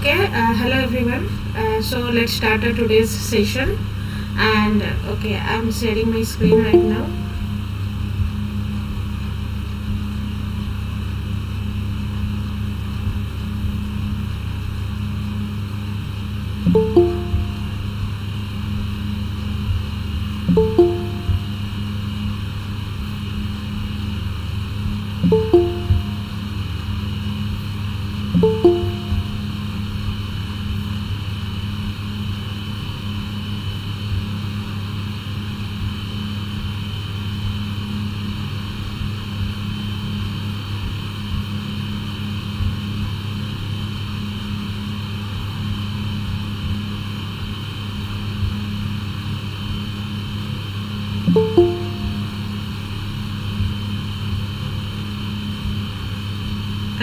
Hello everyone. So let's start today's session. And I'm sharing my screen right now.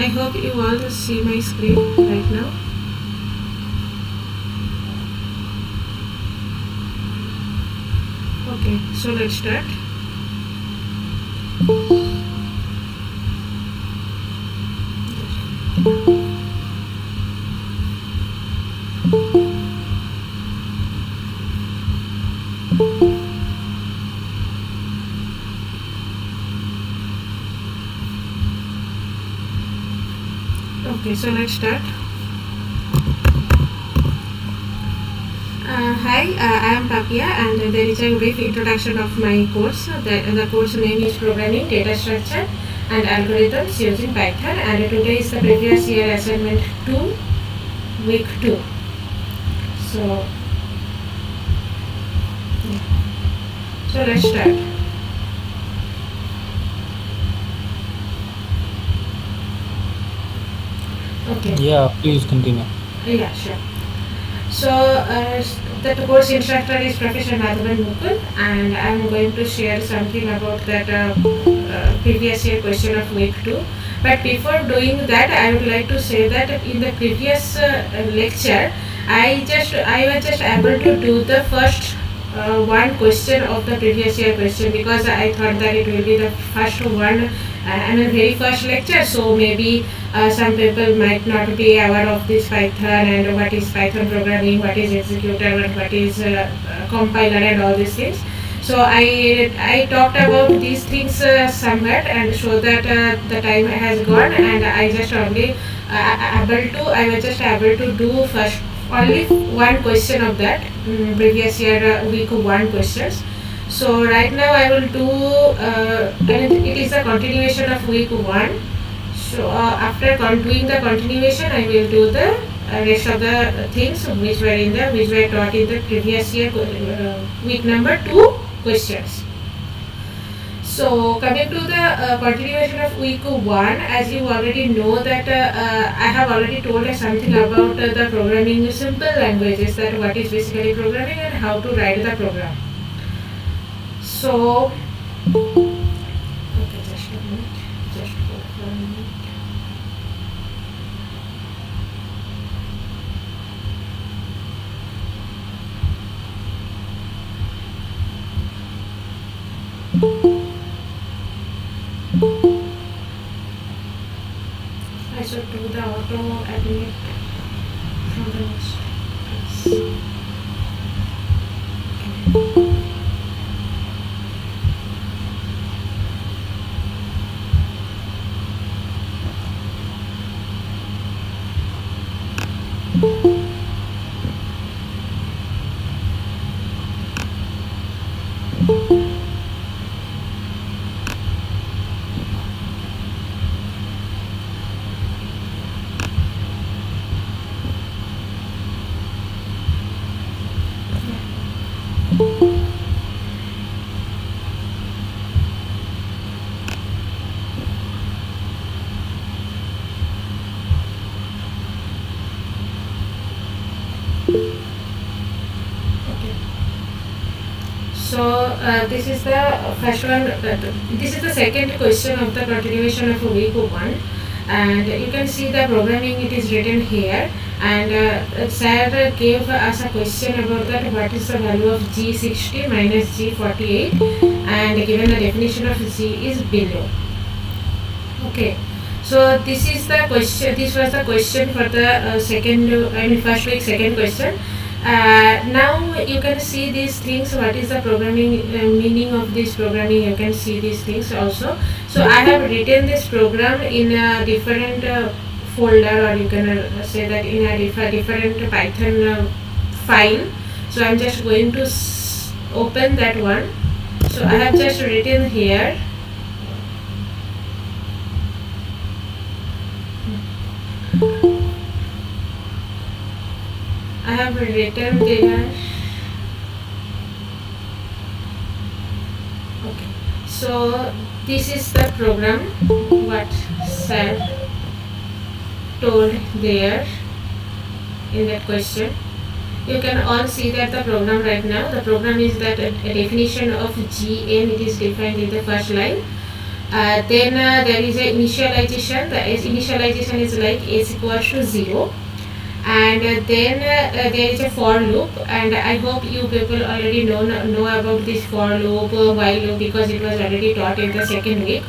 I hope you all see my screen right now. Okay, so let's start. Okay, so let's start. Hi, I am Papia, and there is a brief introduction of my course. The course name is Programming, Data Structure and Algorithms using Python, and today is the previous year assignment 2, week 2. So let's start. Okay. Yeah, please continue. Yeah, sure. So the course instructor is Professor Madhavan Mukul, and I am going to share something about that previous year question of week 2. But before doing that, I would like to say that in the previous lecture, I was just able to do the first one question of the previous year question, because I thought that it will be the first one and the very first lecture, so maybe some people might not be aware of this Python and what is Python programming, what is executor, and what is compiler, and all these things. So I talked about these things somewhat, and so that the time has gone, and I was just able to do first only one question of that previous year week 1 questions. So right now I will do and it is a continuation of week 1. So after doing the continuation, I will do the rest of the things which were taught in the previous year week number 2 questions. So coming to the continuation of week 1, as you already know that I have already told something about the programming simple languages, that what is basically programming and how to write the program. So okay, just a minute, just hold for a minute. I should do the auto admit from the next class. Okay. So this is the first one. This is the second question of the continuation of week 1, and you can see the programming. It is written here, and sir gave us a question about that. What is the value of G60 minus G48, and given the definition of G is below. Okay. So this is the question. This was the question for the first week, second question. Now you can see these things. What is the programming meaning of this programming? You can see these things also. So I have written this program in a different folder, or you can say that in a different Python file. So I'm just going to open that one. So I have just written here. I have written there. Okay. So this is the program. What sir told there in that question. You can all see that the program right now. The program is that a definition of GM. It is defined in the first line. Then there is a initialization. The initialization is like s equals to 0, and then there is a for loop, and I hope you people already know about this for loop, while loop, because it was already taught in the second week.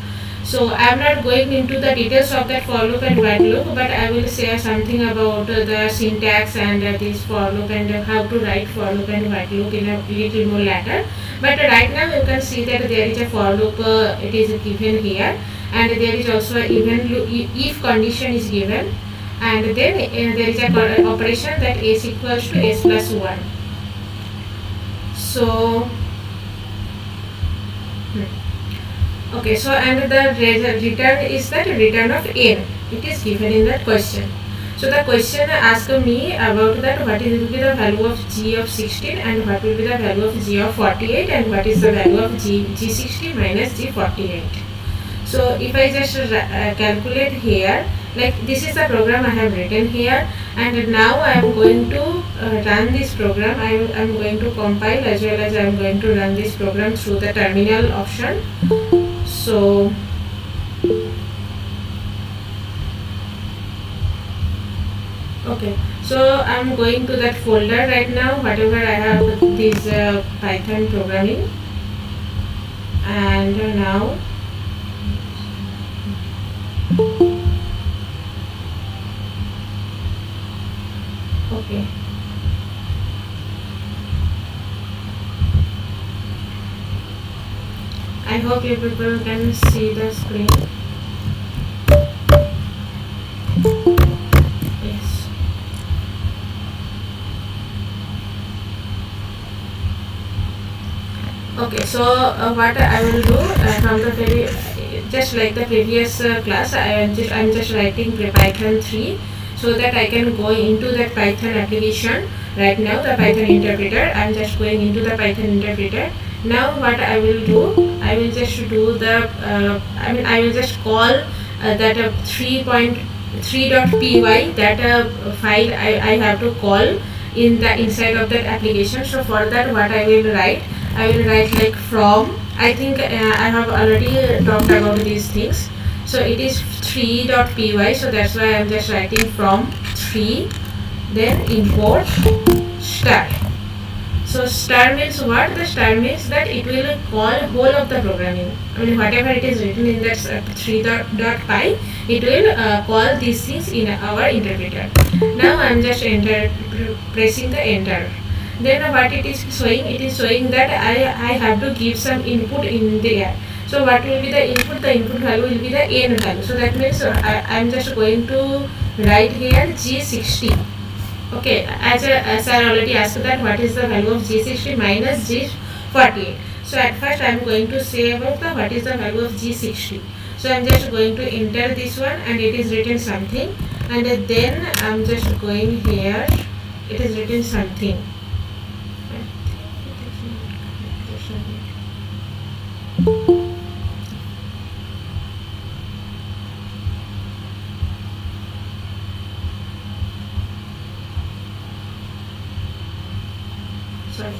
So I am not going into the details of that for loop and while loop, but I will share something about the syntax and this for loop and how to write for loop and while loop in a little more later. But right now you can see that there is a for loop, it is given here, and there is also a even loop if condition is given, and then there is a operation that s equals to s plus 1. So okay, so and the return is that return of n. It is given in that question. So the question asks me about that what will be the value of g of 16 and what will be the value of g of 48 and what is the value of g60 minus g48. So if I just calculate here, like this is the program I have written here, and now I am going to run this program. I am going to compile as well as I am going to run this program through the terminal option. So okay, so I'm going to that folder right now, whatever I have this Python programming, and now okay. I hope you people can see the screen. Yes. Okay, so what I will do from the very just like the previous class, I'm just writing Python 3 so that I can go into that Python application. Right now the Python interpreter, I'm just going into the Python interpreter. Now what I will do, I will just do the I will just call that 3.3.py, that file I have to call in the inside of that application. So for that what I will write like from, I think I have already talked about these things. So it is 3.py, so that's why I am just writing from 3, then import star. So star means what? The star means that it will call whole of the programming. I mean whatever it is written in that 3.py, it will call these things in our interpreter. Now I am just pressing the enter. Then what it is showing? It is showing that I have to give some input in there. So what will be the input? The input value will be the n value. So that means I am just going to write here g60. Okay, as I already asked that what is the value of g60 minus g48. So at first I am going to say about the what is the value of g60. So I am just going to enter this one, and it is written something, and then I am just going here, it is written something. Sorry.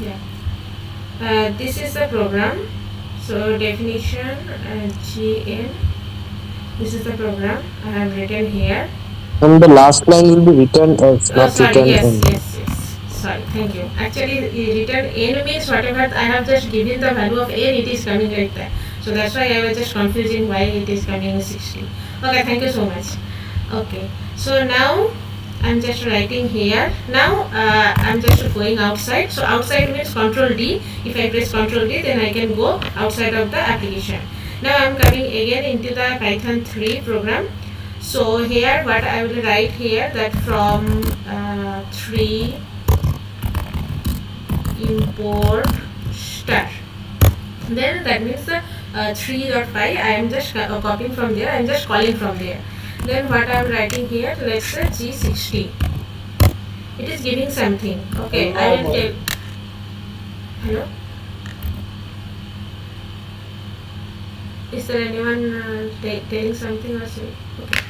Yeah. This is the program. So definition GN. This is the program I have written here. And the last line will be written as, not Sorry. written Yes. in. Yes. Yes. sorry, thank you. Actually, written n means whatever I have just given the value of n, it is coming like that. So that's why I was just confusing why it is coming in 60. Okay, thank you so much. Okay, so now I'm just writing here. Now I'm just going outside. So outside means Control D. If I press Control D, then I can go outside of the application. Now I'm coming again into the Python 3 program. So here what I will write here, that from 3 import star. Then that means the 3.5 I am just copying from there, I am just calling from there. Then what I am writing here, let's say G60. It is giving something. Okay, I will tell. Hello? Is there anyone telling something or something? Okay.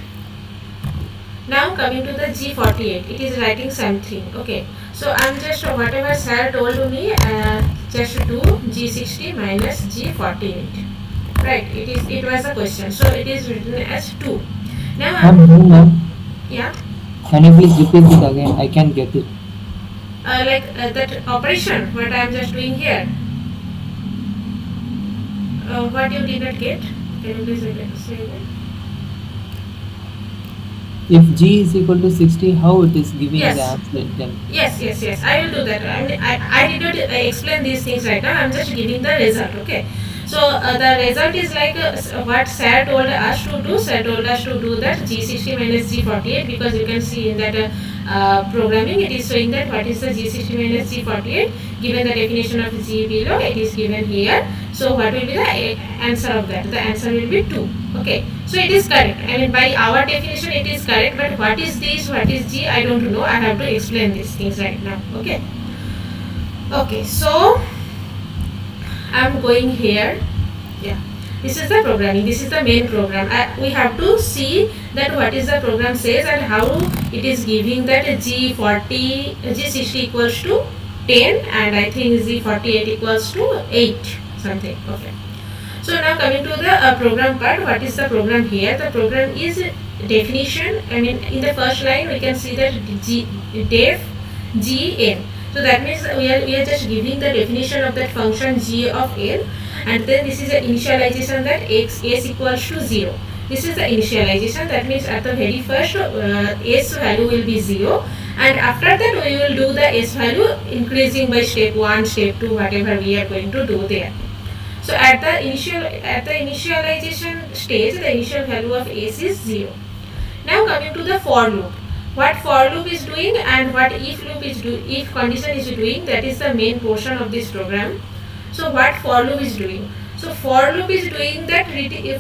Now coming to the G48, it is writing something. Okay, so I'm just whatever sir told me, just do G60 minus G48. Right, it was a question, so it is written as 2. Now yeah. Can you please repeat it again? I can't get it. That operation, what I am just doing here. What you did not get? Can you please say that? If G is equal to 60, how it is giving Yes. the answer then? Yes. I will do that. I did not explain these things right now. I am just giving the result. Okay. So the result is like what Sir told us to do. Sir told us to do that G60 minus G48, because you can see in that programming it is showing that what is the G60 minus G48. Given the definition of G below, it is given here. So what will be the answer of that? The answer will be 2. Okay. So it is correct. I mean, by our definition it is correct. But what is this? What is G? I don't know. I have to explain these things right now. Okay. Okay. So I'm going here. Yeah, this is the programming. This is the main program. We have to see that what is the program says and how it is giving that G60 equals to 10, and I think G48 equals to 8 something. Okay. So now coming to the program part. What is the program here? The program is definition. I mean, in the first line we can see that def gn. So that means we are just giving the definition of that function g of n, and then this is the initialization that s equals to 0. This is the initialization. That means at the very first s value will be 0, and after that we will do the s value increasing by step 1, step 2, whatever we are going to do there. So at the initialization stage, the initial value of s is 0. Now coming to the for loop. What for loop is doing and what if loop is if condition is doing, that is the main portion of this program. So what for loop is doing? So for loop is doing that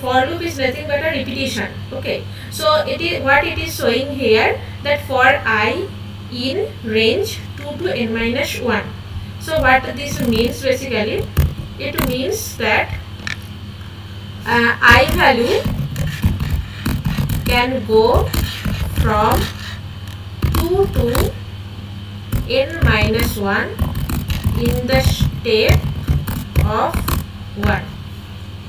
for loop is nothing but a repetition. Okay. So it is what it is showing here, that for I in range 2 to n minus 1. So what this means basically, it means that I value can go from 2 to n minus 1 in the step of 1.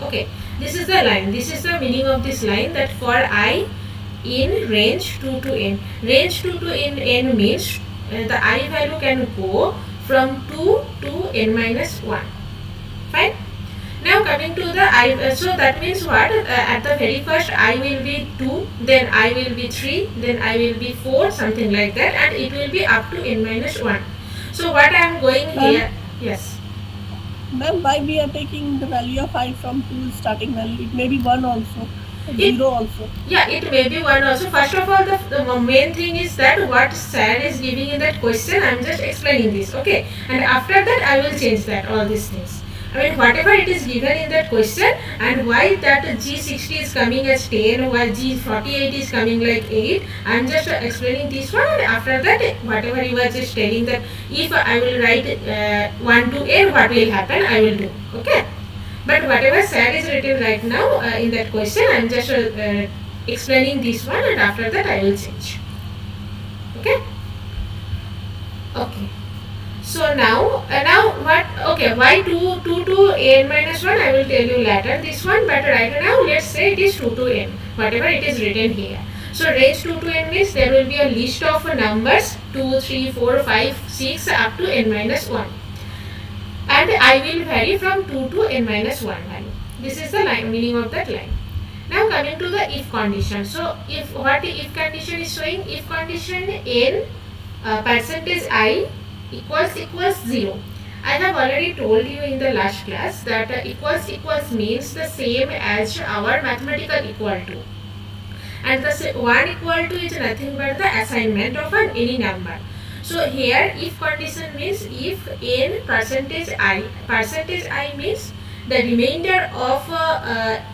Okay, this is the line. This is the meaning of this line, that for I in range 2 to n. Range 2 to n means the I value can go from 2 to n minus 1. Fine. Now coming to the I, so that means what? At the very first I will be 2, then I will be 3, then I will be 4, something like that, and it will be up to n minus 1. So what I am going here, yes. Ma'am, why we are taking the value of I from 2 starting value? It may be 1 also, 0 also. Yeah, it may be 1 also. First of all, the main thing is that what SAD is giving in that question, I am just explaining this, okay? And after that I will change that, all these things. I mean, whatever it is given in that question, and why that G60 is coming as 10, while G48 is coming like 8, I am just explaining this one, and after that, whatever you are just telling, that if I will write 1 to n, what will happen, I will do, okay? But whatever SAD is written right now in that question, I am just explaining this one, and after that I will change, okay? Okay. So now what? Okay, why 2 to n minus 1? I will tell you later this one. But right now, let's say it is 2 to n. Whatever it is written here. So range 2 to n means there will be a list of numbers 2, 3, 4, 5, 6 up to n minus 1, and I will vary from 2 to n minus 1 value. This is the meaning of that line. Now coming to the if condition. So if what if condition is showing, if condition n percentage I equals 0. I have already told you in the last class that equals means the same as our mathematical equal to, and the 1 equal to is nothing but the assignment of any number. So here if condition means if n percentage I means the remainder of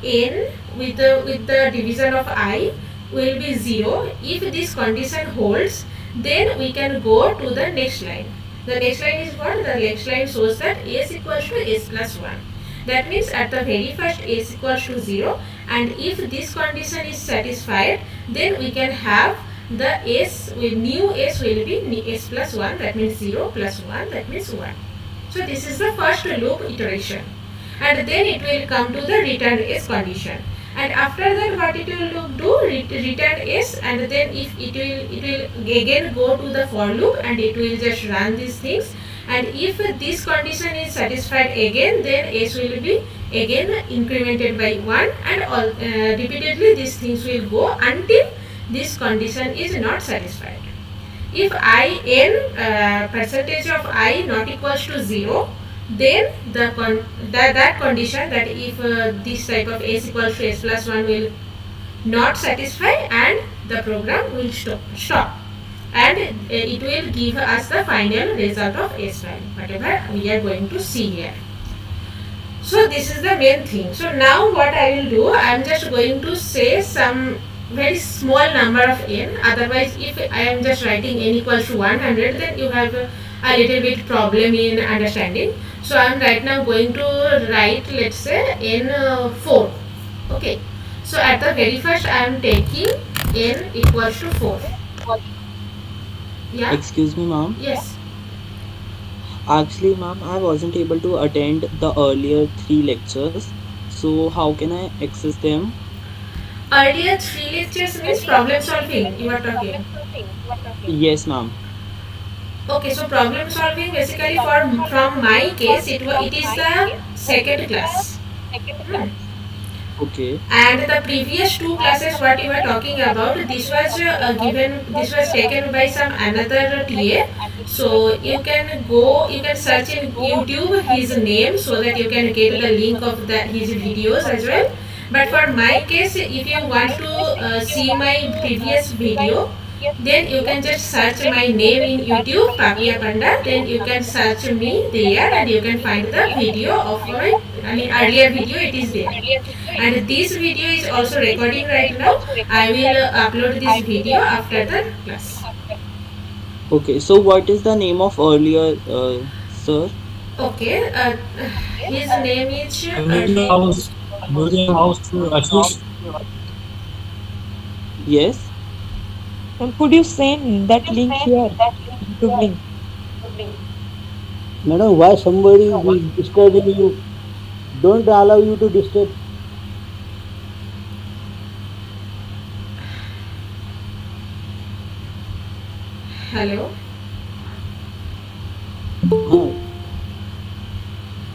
n with the division of I will be 0. If this condition holds, then we can go to the next line. The next line is what? The next line shows that s equals to s plus 1. That means at the very first s equals to 0, and if this condition is satisfied, then we can have the s with new s will be s plus 1, that means 0 plus 1, that means 1. So this is the first loop iteration, and then it will come to the return s condition, and after that what it will do, return s, and then if it will again go to the for loop and it will just run these things, and if this condition is satisfied again, then s will be again incremented by 1, and all repeatedly these things will go until this condition is not satisfied. If percentage of I not equals to 0, then that condition, that if this type of s equals to s plus 1 will not satisfy, and the program will stop, and it will give us the final result of s value, whatever we are going to see here. So this is the main thing. So now what I will do, I am just going to say some very small number of n. Otherwise, if I am just writing n equals to 100, then you have a little bit problem in understanding. So I am right now going to write, let's say, n 4. Okay. So at the very first I am taking n equals to 4. Yeah. Excuse me, ma'am. Yes. Actually, ma'am, I wasn't able to attend the earlier 3 lectures. So how can I access them? Earlier 3 lectures means problem solving you are talking. Yes, ma'am. Okay, so problem solving basically from my case it is the second class. Hmm. Okay. And the previous 2 classes what you were talking about, this was taken by some another TA. So you can search in YouTube his name so that you can get the link of his videos as well. But for my case, if you want to see my previous video, then you can just search my name in YouTube, Papiya Panda. Then you can search me there, and you can find the video of my, earlier video, it is there. And this video is also recording right now. I will upload this video after the class. Okay. So what is the name of earlier, sir? Okay, his name is Museum house Ashish. Yes. Could you send that link here? YouTube link. Madam, why somebody is disturbing you? Don't allow you to disturb. hello.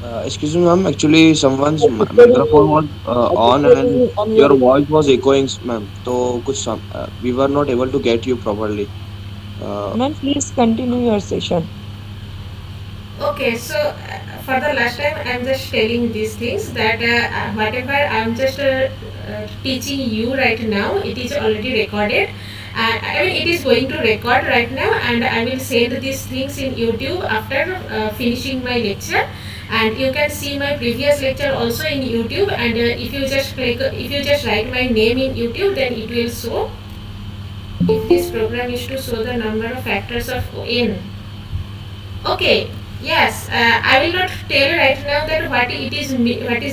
Huh. Excuse me, ma'am. Actually, someone's microphone was on and From your your voice was echoing, ma'am. So, we were not able to get you properly. Ma'am, please continue your session. Okay, so for the last time, I'm just telling these things that whatever I'm just teaching you right now, it is already recorded. It is going to record right now, and I will send these things in YouTube after finishing my lecture. And you can see my previous lecture also in YouTube. And if you just write my name in YouTube, then it will show. If this program is to show the number of factors of n. Okay. Yes, I will not tell right now that what is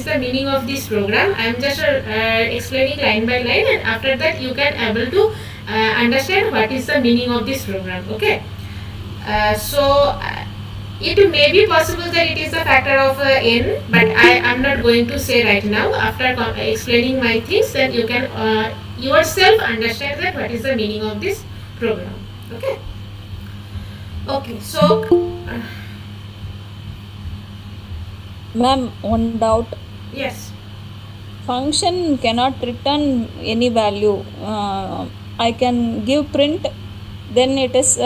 the meaning of this program. I am just explaining line by line, and after that you can able to understand what is the meaning of this program. Okay, it may be possible that it is the factor of n, but I am not going to say right now. After explaining my things, then you can yourself understand that what is the meaning of this program. Okay. Okay. So Ma'am, one doubt. yes. Function cannot return any value. I can give print, then it is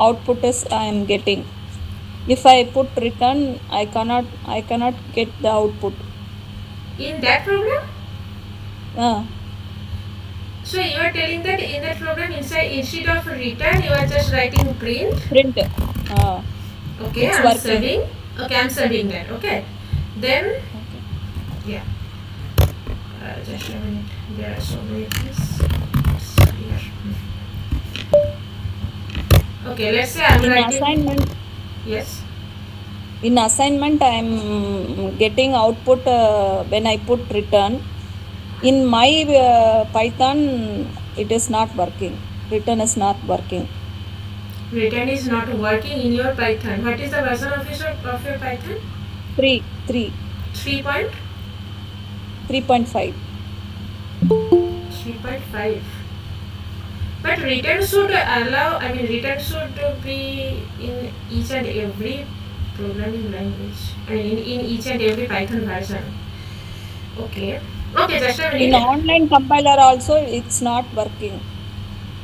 output is I am getting. If I put return, I cannot get the output. In that program. Uh, So you are telling that in that program instead of return you are just writing print. Print. Okay, It's I'm working. serving. Okay, I'm serving that. Okay, then Okay. yeah. Just a minute. There are so many things. Here. Okay, let's say I'm In writing. assignment, Yes. I am getting output when I put return. In my Python, it is not working. Return is not working. Return is not working in your Python. What is the version of your Python? 3, 3 point 3.5. 3.5. But return should allow. I mean, return should be in each and every programming language. I mean, in each and every Python version. Okay. Okay, just a In minute. online compiler also, it's not working.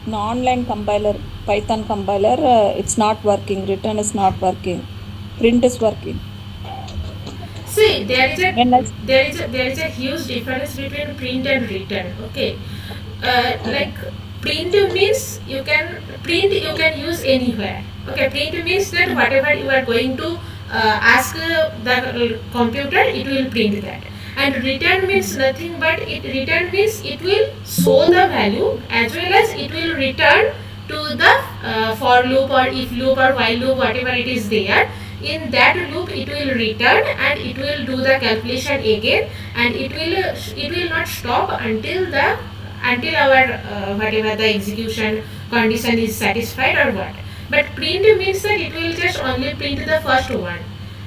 In online compiler, Python compiler, it's not working. Return is not working. Print is working. See, When I, there is a huge difference between print and return. Okay, okay. like print means you can use anywhere. Okay, print means that whatever you are going to ask the computer, it will print that. And return means nothing but return means it will show the value as well as it will return to the for loop or if loop or while loop, whatever it is there. In that loop it will return and it will do the calculation again, and it will not stop until our whatever the execution condition is satisfied or what. But print means that it will just only print the first one.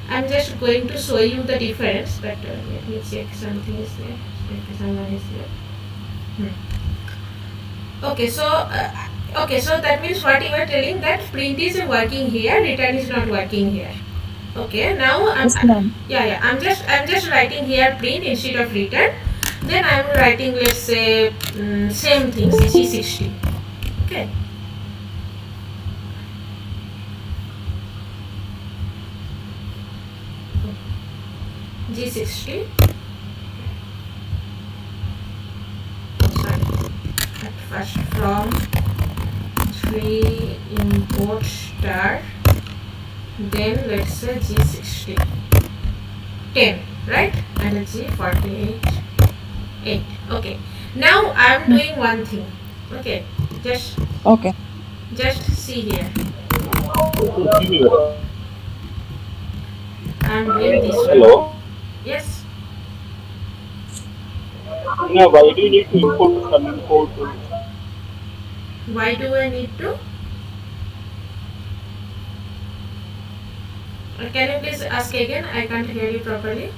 I'm just going to show you the difference, but let me check something is there. If someone is there. Okay, so that means what you are telling, that print is working here, return is not working here. Okay, now Yes, ma'am. I'm just writing here print instead of return. Then I'm writing, let's say, same things, G60. Okay. G60. Sorry. At first from 3 import star. Then let's say G60. 10, right? And G48. 8. Okay. Now I'm doing one thing. Okay. Okay. Just see here. I'm doing this one. Hello. Yes. Now, why do you need to import some import? Why do I need to? Can you please ask again? I can't hear you properly.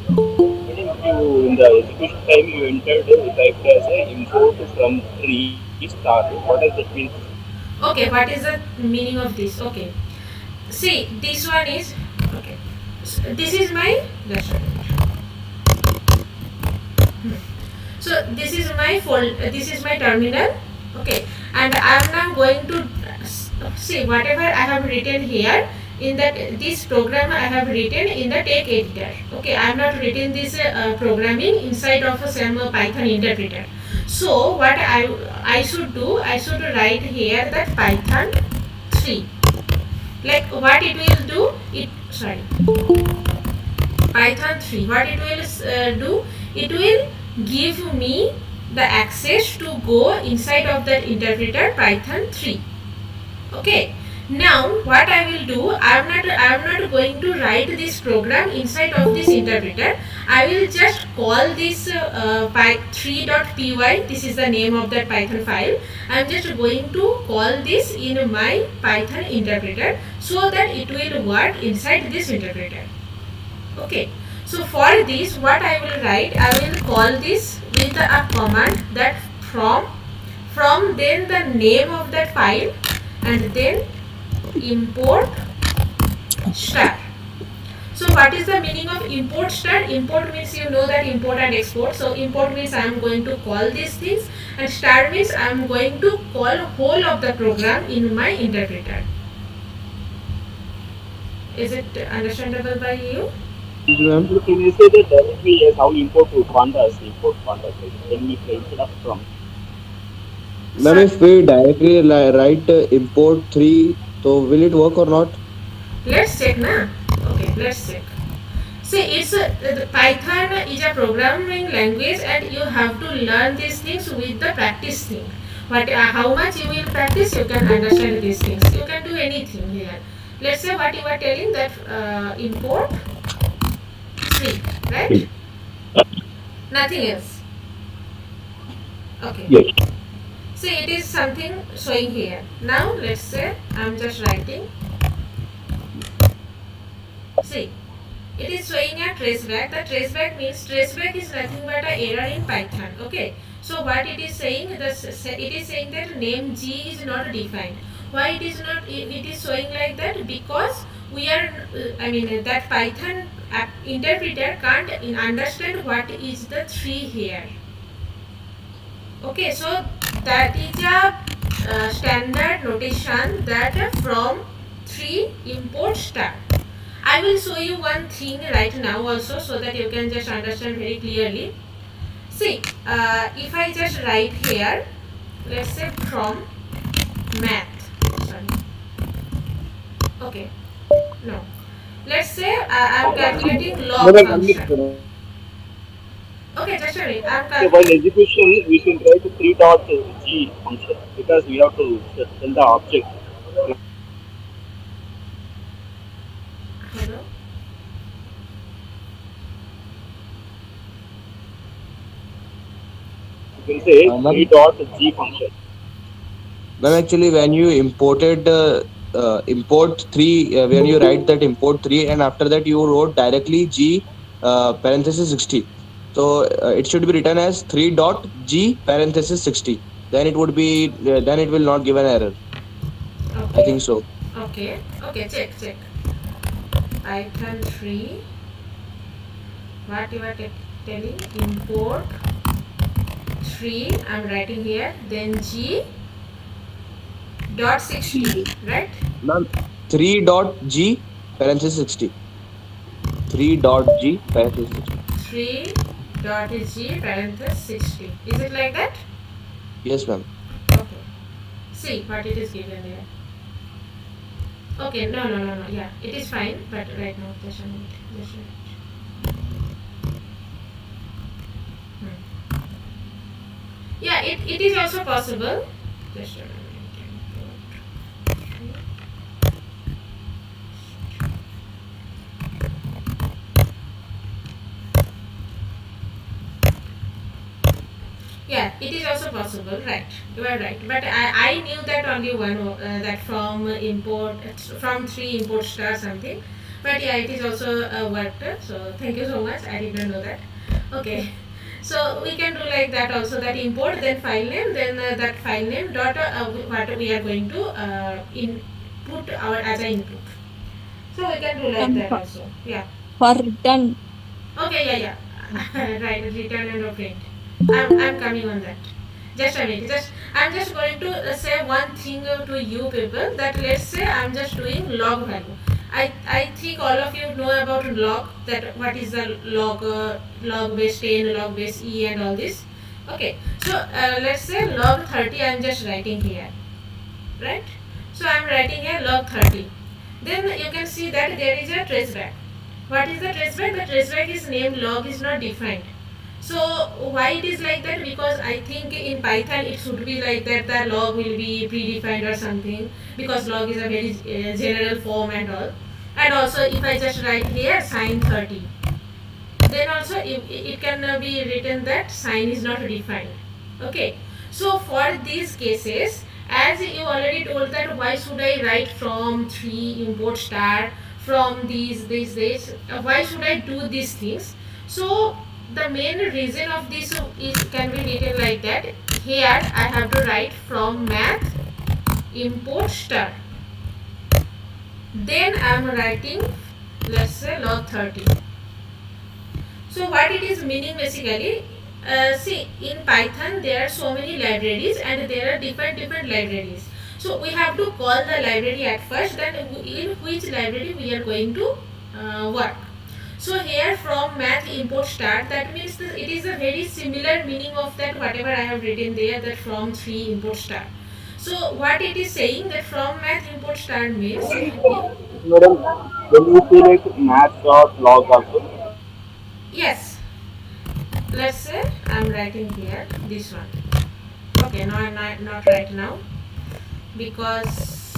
In the execution time, you entered typed as a import from tree star. What does that mean? Okay, what is the meaning of this? Okay. See, this one is okay. So this is my just a minute. So this is my this is my terminal. Okay, and I am now going to see whatever I have written here in that this program I have written in the text editor. Okay, I have not written this programming inside of some Python interpreter. So what I should do, I should write here that Python 3. Like what it will do, Python 3. What it will do, it will give me the access to go inside of that interpreter Python 3. Okay. Now what I will do, I am not going to write this program inside of this interpreter. I will just call this py3.py. This is the name of that Python file. I am just going to call this in my Python interpreter so that it will work inside this interpreter. Okay. So for this, what I will write, I will call this with with a command that from then the name of that file and then import star. So what is the meaning of import star? Import means, you know that import and export. So import means I am going to call these things, and star means I am going to call whole of the program in my interpreter. Is it understandable by you? Ma'am, So can you say that directly as how import pandas, like when we say instead of from? ma'am, So if we directly write import 3, so will it work or not? let's check now. Okay, let's check. See, the Python is a programming language, and you have to learn these things with the practice thing. But how much you will practice, you can understand these things. You can do anything here. Let's say what you are telling, that import 3, right? Nothing else. Okay. Yes. See, it is something showing here. Now let's say I'm just writing. See, it is showing a traceback. The traceback means traceback is nothing but an error in Python. Okay. So what it is saying, it is saying that name G is not defined. Why it is not? It is showing like that because we are. That Python interpreter can't understand what is the 3 here. Okay, so that is a standard notation that from 3 import star. I will show you one thing right now also, so that you can just understand very clearly. See, if I just write here, let's say from math. Sorry. Okay. No. Let's say I am calculating No, log but function. Okay, just a minute. so while execution, we should write 3 dot g function because we have to tell the object. Hello. You can say 3 Ma'am, dot g function. ma'am, actually, when you imported import 3, when you write that import 3, and after that you wrote directly G parenthesis 60. So it should be written as 3 dot G parenthesis 60. Then it would be, then it will not give an error. I Okay. think so. Okay. Okay. Check. Python 3. What you are telling? Import 3. I'm writing here. Then G dot 60. Right? Ma'am, 3 dot G parenthesis 60. 3 dot G parenthesis 60. 3 dot G parenthesis 60. Is it like that? Yes, ma'am. Okay. See what it is given there. Okay. No. Yeah. It is fine. But right now, just a minute. Just a minute. Yeah, it is also possible. Just a minute. Yeah, it is also possible, right? You are right. But I knew that only one, that from import, from 3 import star something. But yeah, it is also worked. So thank you so much. I did not know that. Okay. So we can do like that also, that import, then file name, then that file name dot what we are going to input our as a input. So we can do like And that also. Yeah. for return, Okay, yeah. Right, return and print. I'm coming on that. Just a minute. I'm just going to say one thing to you people, that let's say I'm just doing log value. I think all of you know about log, that what is the log, log base 10, log base e, and all this. Okay, so let's say log 30 I'm just writing here, right? So I'm writing here log 30. Then you can see that there is a traceback. What is the traceback? The traceback is named log is not defined. So why it is like that? Because I think in Python it should be like that, the log will be predefined or something, because log is a very general form and all. And also if I just write here sin 30, then also it can be written that sign is not defined. Okay, so for these cases, as you already told, that why should I write from 3 import star from these why should I do these things? So the main reason of this is can be written like that. Here I have to write from math import star. Then I am writing, let's say, log 30. So what it is meaning basically, see, in Python there are so many libraries and there are different libraries. So we have to call the library at first, then in which library we are going to work. So here from math import start, that means it is a very similar meaning of that whatever I have written there, that from 3 import start. So what it is saying, that from math import start means, Madam, when you see like math dot log also, yes, let's say I'm writing here this one. Okay, no, I'm not right now, because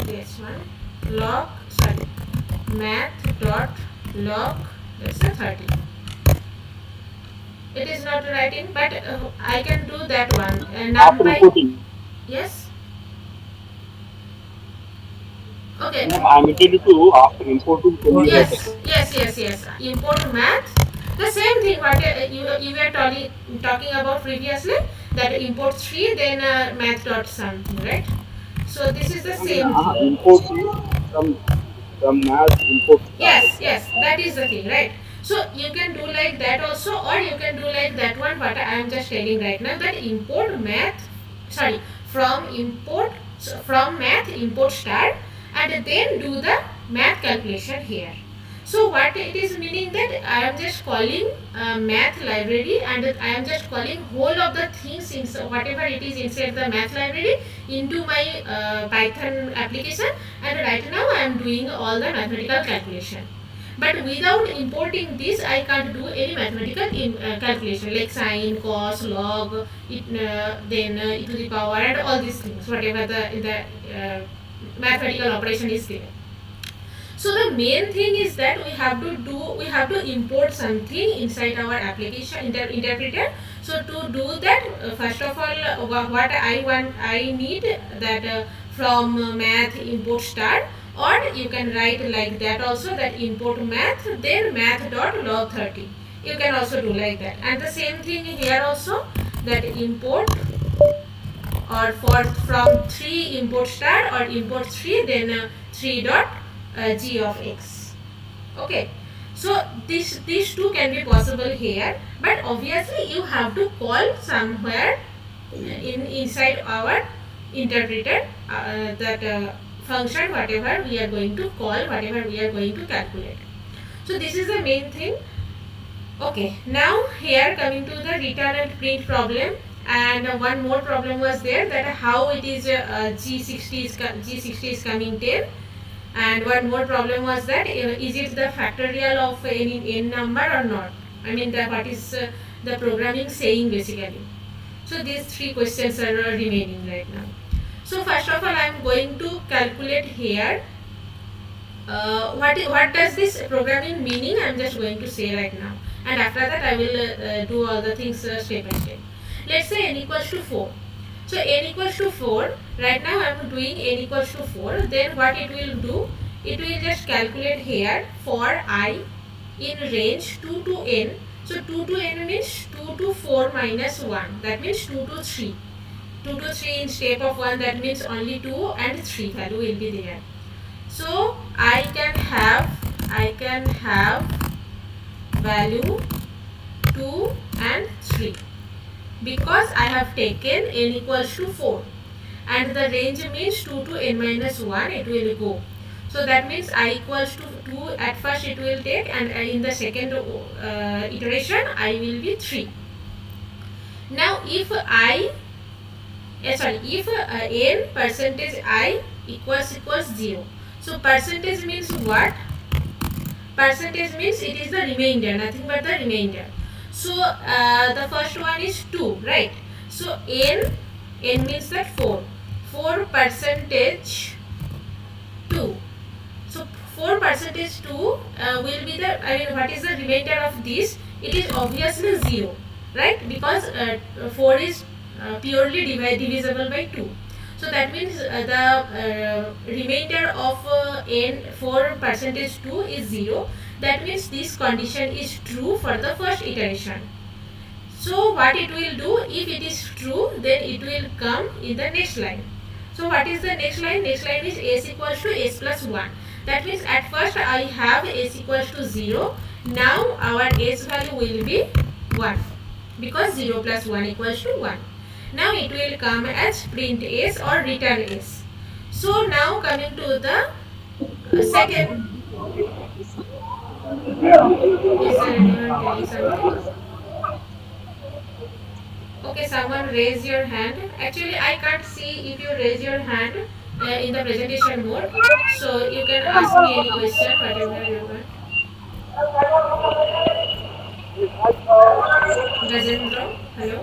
this one log, sorry, math dot log, let's say 30. It is not writing, but I can do that one. And after numpy, importing, yes. Okay. I intended to after importing only the text. Yes. Import math. The same thing what you were talking about previously. That import 3, then math dot something, right? So this is the same thing. Importing from math import star. Yes, that is the thing, right? So you can do like that also, or you can do like that one. But I am just telling right now that import math, sorry, from import, so from math import star, and then do the math calculation here. So what it is meaning, that I am just calling math library, and I am just calling whole of the things in whatever it is inside the math library into my Python application, and right now I am doing all the mathematical calculation. But without importing this, I can't do any mathematical calculation like sine, cos, log, then e to the power, and all these things, whatever the mathematical operation is there. So the main thing is that we have to import something inside our application interpreter. So to do that, first of all, what I need that from math import star, or you can write like that also, that import math, then math dot log 30. You can also do like that, and the same thing here also, that import, or for from 3 import star, or import 3, then 3 dot g of x. Okay, so these two can be possible here, but obviously you have to call somewhere inside our interpreter that function, whatever we are going to call, whatever we are going to calculate. So this is the main thing. Okay, now here coming to the return and print problem, and one more problem was there, that how it is G60 is coming 10, and one more problem was that is it the factorial of any n number or not. I mean, what is the programming saying basically. So these 3 questions are remaining right now. So first of all, I am going to calculate here what does this programming meaning. I am just going to say right now, and after that I will do all the things step by step. Let's say n equals to 4. So n equals to 4, right now I am doing n equals to 4. Then what it will do, it will just calculate here for I in range 2 to n. So 2 to n means 2 to 4 minus 1, that means 2 to 3. 2 to 3 in step of 1, that means only 2 and 3 value will be there. So I can have value 2 and 3, because I have taken n equals to 4, and the range means 2 to n minus 1 it will go. So that means I equals to 2 at first it will take, and in the second iteration I will be 3. Now if if n percentage I equals 0. So percentage means what? Percentage means it is the remainder, nothing but the remainder. So the first one is 2, right? So n means that 4 percentage 2. So 4 percentage 2 will be the, I mean, what is the remainder of this? It is obviously 0, right? Because 4 is purely divisible by 2. So that means the remainder of n 4 percentage 2 is 0. that means this condition is true for the first iteration. So what it will do, if it is true, then it will come in the next line. So what is the next line? Next line is s equals to s plus 1. That means at first I have s equals to 0. Now our s value will be 1, because 0 plus 1 equals to 1. Now it will come as print s or return s. So now coming to the second. Is there anyone telling something? Okay, someone raise your hand. Actually, I can't see if you raise your hand in the presentation mode. So you can ask me any question, whatever you want. Rajendra, hello.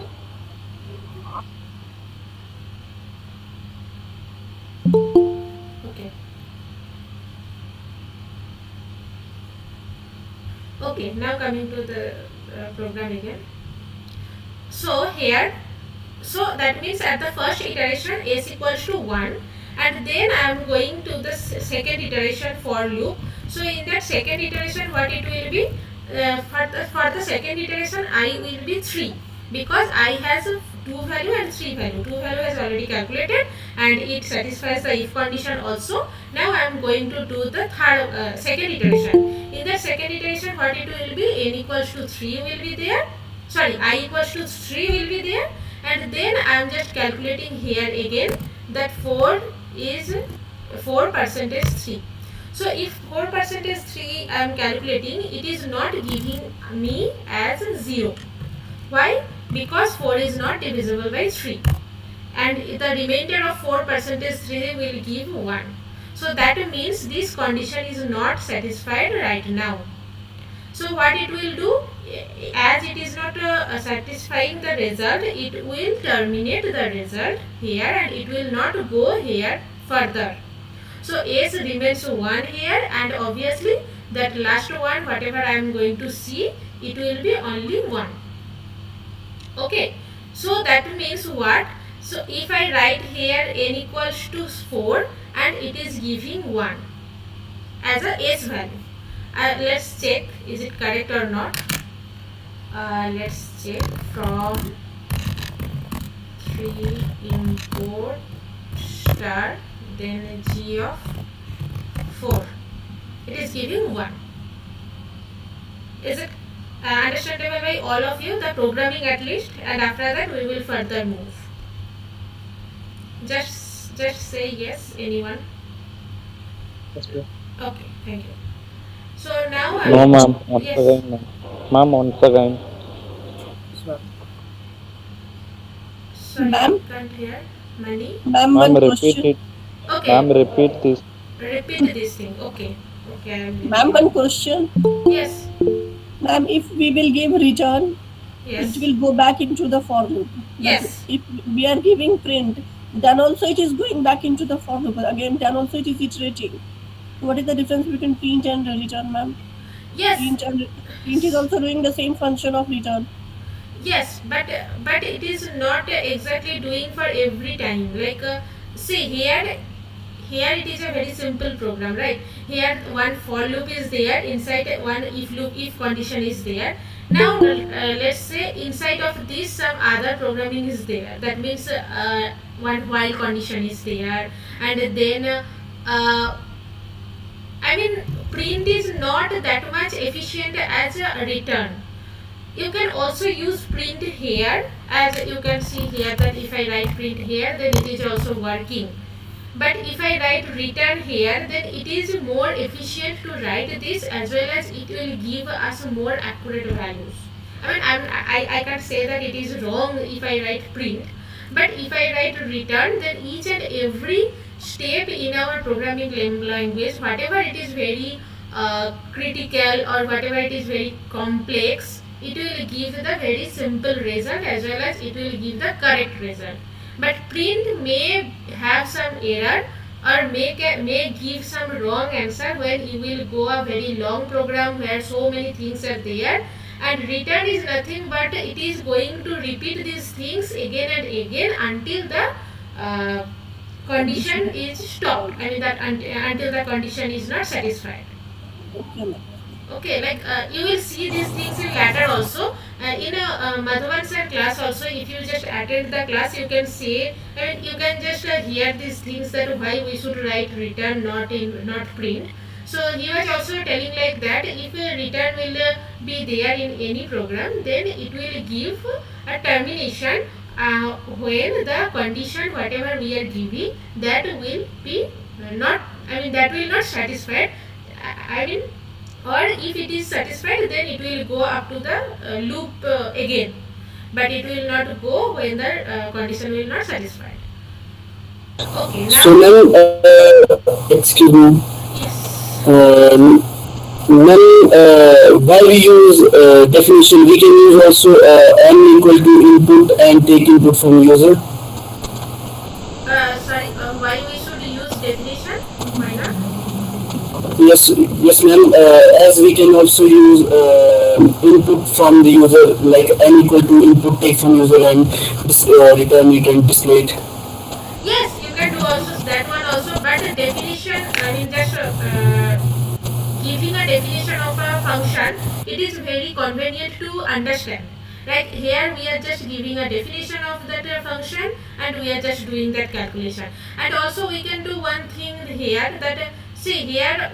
Okay. Okay, now coming to the program again. So here, so that means at the first iteration s equals to 1, and then I am going to the second iteration for loop. So in that second iteration, what it will be, for the second iteration I will be 3, because I has 2 value and 3 value. 2 value is already calculated and it satisfies the if condition also. Now I am going to do the second iteration. In the second iteration, what it will be, n equals to 3 will be there, sorry, I equals to 3 will be there, and then I am just calculating here again that 4 is 4 percentage 3. So if 4 percentage 3 I am calculating, it is not giving me as 0. Why? Because 4 is not divisible by 3, and the remainder of 4 percentage 3 will give 1. So that means this condition is not satisfied right now. So what it will do, as it is not satisfying the result, it will terminate the result here and it will not go here further. So s remains 1 here, and obviously that last one, whatever I am going to see, it will be only 1. Okay, so that means what? So if I write here n equals to 4 and it is giving 1 as a s value. Let's check is it correct or not. Let's check from 3 import star then g of 4. It is giving 1. Is it understandable by all of you, the programming at least, and after that we will further move. Just say yes, anyone. Okay. Okay, thank you. So now I No, will, ma'am. Once yes. again, ma'am. Ma'am, once again. Sorry, Ma'am? can't hear. Money. Ma'am, Ma'am, one repeat question. it. Okay, Ma'am, repeat this. repeat this thing. Okay, okay, I am Ma'am, repeating. one question. Yes, Ma'am, if we will give return, yes, it will go back into the for loop. But yes. if we are giving print, then also it is going back into the for loop. Again, then also it is iterating. What is the difference between print and return, ma'am? Yes, Print is also doing the same function of return. yes, but it is not exactly doing for every time. Like see here it is a very simple program, right? Here one for loop is there, inside one if loop, if condition is there. Now let's say inside of this some other programming is there, that means one while condition is there, and then I mean print is not that much efficient as a return. You can also use print here, as you can see here that if I write print here, then it is also working. But if I write return here, then it is more efficient to write this, as well as it will give us more accurate values. I mean, I can't say that it is wrong if I write print, but if I write return, then each and every step in our programming language, whatever it is very critical or whatever it is very complex, it will give the very simple result as well as it will give the correct result. But print may have some error or may give some wrong answer when you will go a very long program where so many things are there, and return is nothing but it is going to repeat these things again and again until the condition is stopped. I mean that until the condition is not satisfied. Okay, ma'am. Okay, like you will see these things in later also. In a Madhavan sir class also, if you just attend the class, you can say, and you can just hear these things that why we should write return, not print. So he was also telling like that if a return will be there in any program, then it will give a termination when the condition whatever we are giving that will be not. I mean that will not satisfied. I mean, or if it is satisfied, then it will go up to the loop again, but it will not go when the condition will not satisfied. Okay, So now ma'am, excuse me. yes. Um, Ma'am, while we use definition, we can use also n equal to input and take input from user. Sorry, why we should use definition? Why not? Yes, yes, ma'am. As we can also use input from the user, like n equal to input take from user and return it and display it. Yes, you can do also that one also, but definition. I mean, just giving a definition of a function, it is very convenient to understand. Like here we are just giving a definition of that function and we are just doing that calculation. And also we can do one thing here that see here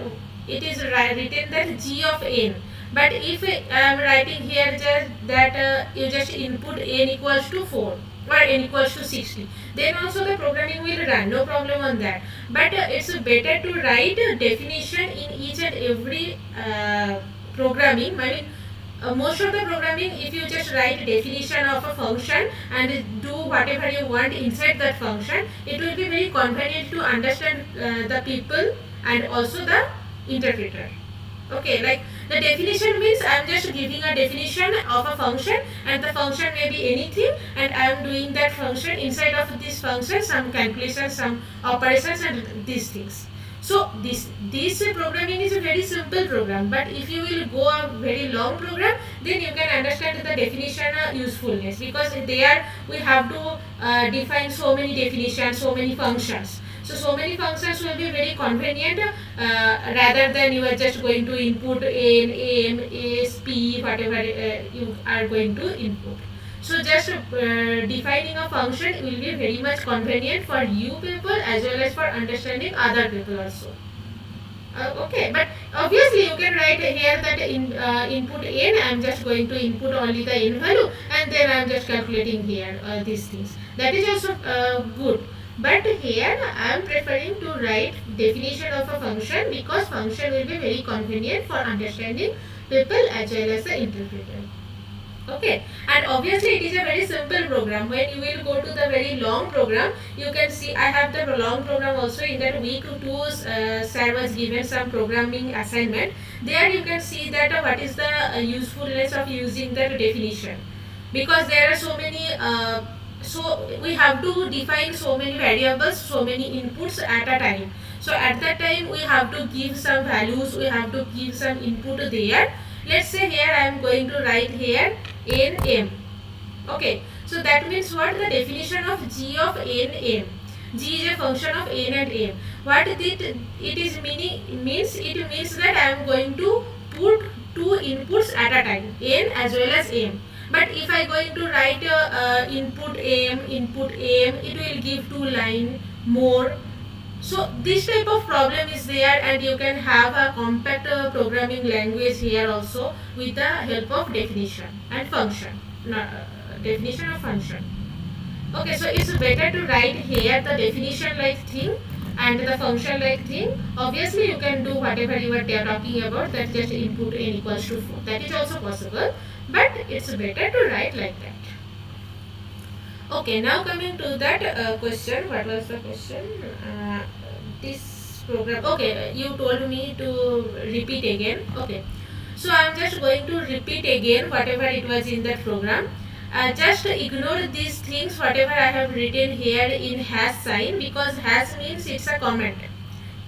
it is written that g of n, but if I am writing here just that you just input n equals to 4 or n equals to 60, then also the programming will run, no problem on that. But it's better to write a definition in each and every programming. I mean, most of the programming, if you just write definition of a function and do whatever you want inside that function, it will be very convenient to understand the people and also the interpreter. Okay, like the definition means I am just giving a definition of a function and the function may be anything and I am doing that function inside of this function some calculations, some operations and these things. So this programming is a very simple program, but if you will go a very long program, then you can understand the definition usefulness, because there we have to define so many definitions, so many functions. So many functions will be very convenient rather than you are just going to input n, m, s, p, whatever you are going to input. So just defining a function will be very much convenient for you people as well as for understanding other people also. Okay, but obviously you can write here that in input n, I am just going to input only the n value and then I am just calculating here these things. That is also good. But here I am preferring to write definition of a function because function will be very convenient for understanding people as well as the interpreter. Okay, and obviously it is a very simple program. When you will go to the very long program, you can see I have the long program also. In that week 2 sir was given some programming assignment. There you can see that what is the usefulness of using that definition, because there are so many so we have to define so many variables, so many inputs at a time. So at that time we have to give some values, we have to give some input there. Let's say here I am going to write here n m. Okay, so that means what? The definition of g of n m. G is a function of n and m. What it is meaning means, it means that I am going to put two inputs at a time, n as well as m. But if I going to write input m, it will give two line more. So this type of problem is there, and you can have a compact programming language here also with the help of definition and function. Definition of function. Okay, so it's better to write here the definition like thing and the function like thing. Obviously you can do whatever you are talking about, that just input n equals to 4. That is also possible, but it's better to write like that. Okay, now coming to that question. What was the question? This program. Okay, you told me to repeat again. Okay, so I am just going to repeat again whatever it was in that program. Just ignore these things whatever I have written here in hash sign, because hash means it's a comment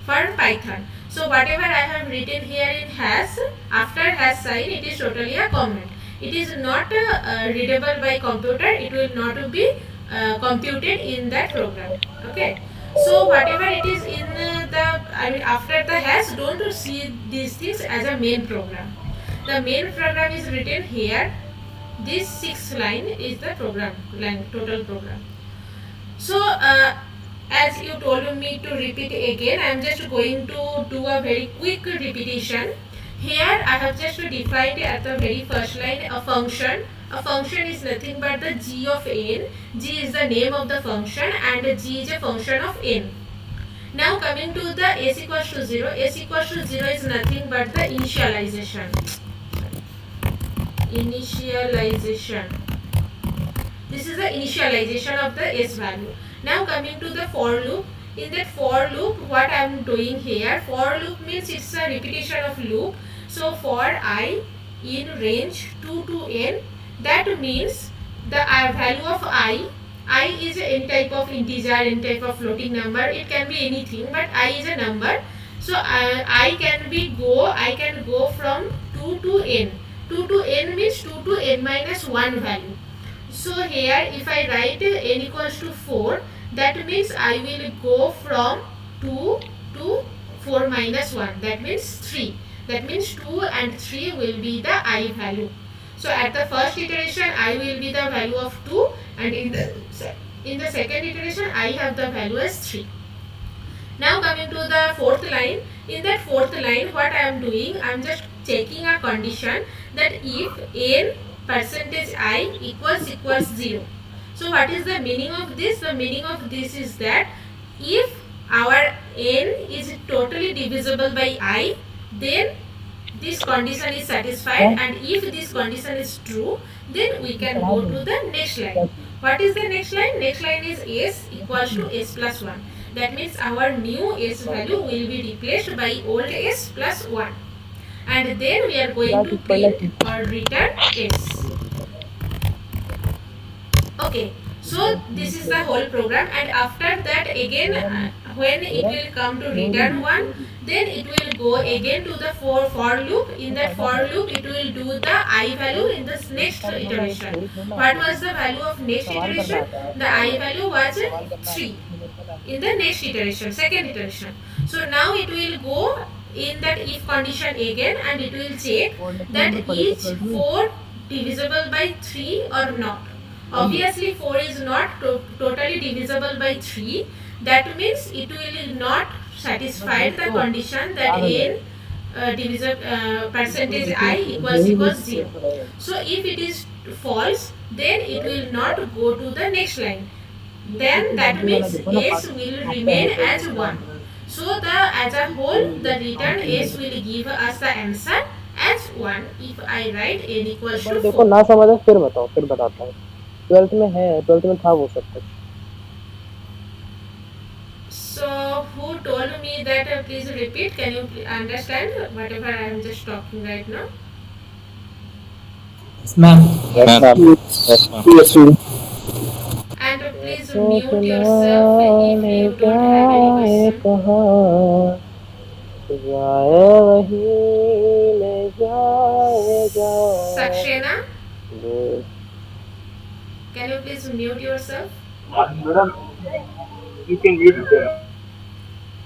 for Python. So whatever I have written here in hash, after hash sign, it is totally a comment. It is not readable by computer. It will not be computed in that program. Okay. So whatever it is in after the hash, don't see these things as a main program. The main program is written here. This 6th line is the program line, total program. So as you told me to repeat again, I am just going to do a very quick repetition. Here I have just defined at the very first line a function. A function is nothing but the g of n. G is the name of the function and g is a function of n. Now coming to the s equals to 0. S equals to 0 is nothing but the initialization. This is the initialization of the s value. Now coming to the for loop. In that for loop, what I am doing here, for loop means it's a repetition of loop. So for I in range 2 to n, that means the value of I is any type of integer, any type of floating number. It can be anything, but I is a number. So I can go from 2 to n. 2 to n means 2 to n minus 1 value. So here if I write n equals to 4, that means I will go from 2 to 4 minus 1, that means 3. That means 2 and 3 will be the I value. So at the first iteration I will be the value of 2, and in the second iteration I have the value as 3. Now coming to the fourth line. In that fourth line, what I am doing, I am just checking a condition that if n percentage I equals 0. So what is the meaning of this? The meaning of this is that if our n is totally divisible by I, then this condition is satisfied, and if this condition is true, then we can go to the next line. What is the next line? Next line is s equals to s plus 1. That means our new s value will be replaced by old s plus 1. And then we are going to print or return s. Okay, so this is the whole program, and after that again when it will come to return 1, then it will go again to the for loop. In that for loop it will do the I value in this next iteration. What was the value of next iteration? The I value was 3 in the next iteration, second iteration. So now it will go in that if condition again, and it will check that is 4 divisible by 3 or not. Obviously 4 is not totally divisible by 3. That means it will not satisfy the condition that n percentage I equals 0. So if it is false, then it will not go to the next line. Then that means s will remain as 1. So as a whole, the return s will give us the answer as 1 if I write n equals to 4. देखो ना समझ है फिर बताओ, फिर बताता हूँ. 12th में है, 12th में था वो सब कुछ. So who told me that? Please repeat. Can you understand whatever I am just talking right now? Ma'am. Yes, ma'am. Yes, ma'am. Yes, ma'am. And please mute yourself if you don't have any question. Sakshena, can you please mute yourself? Madam, you can mute it.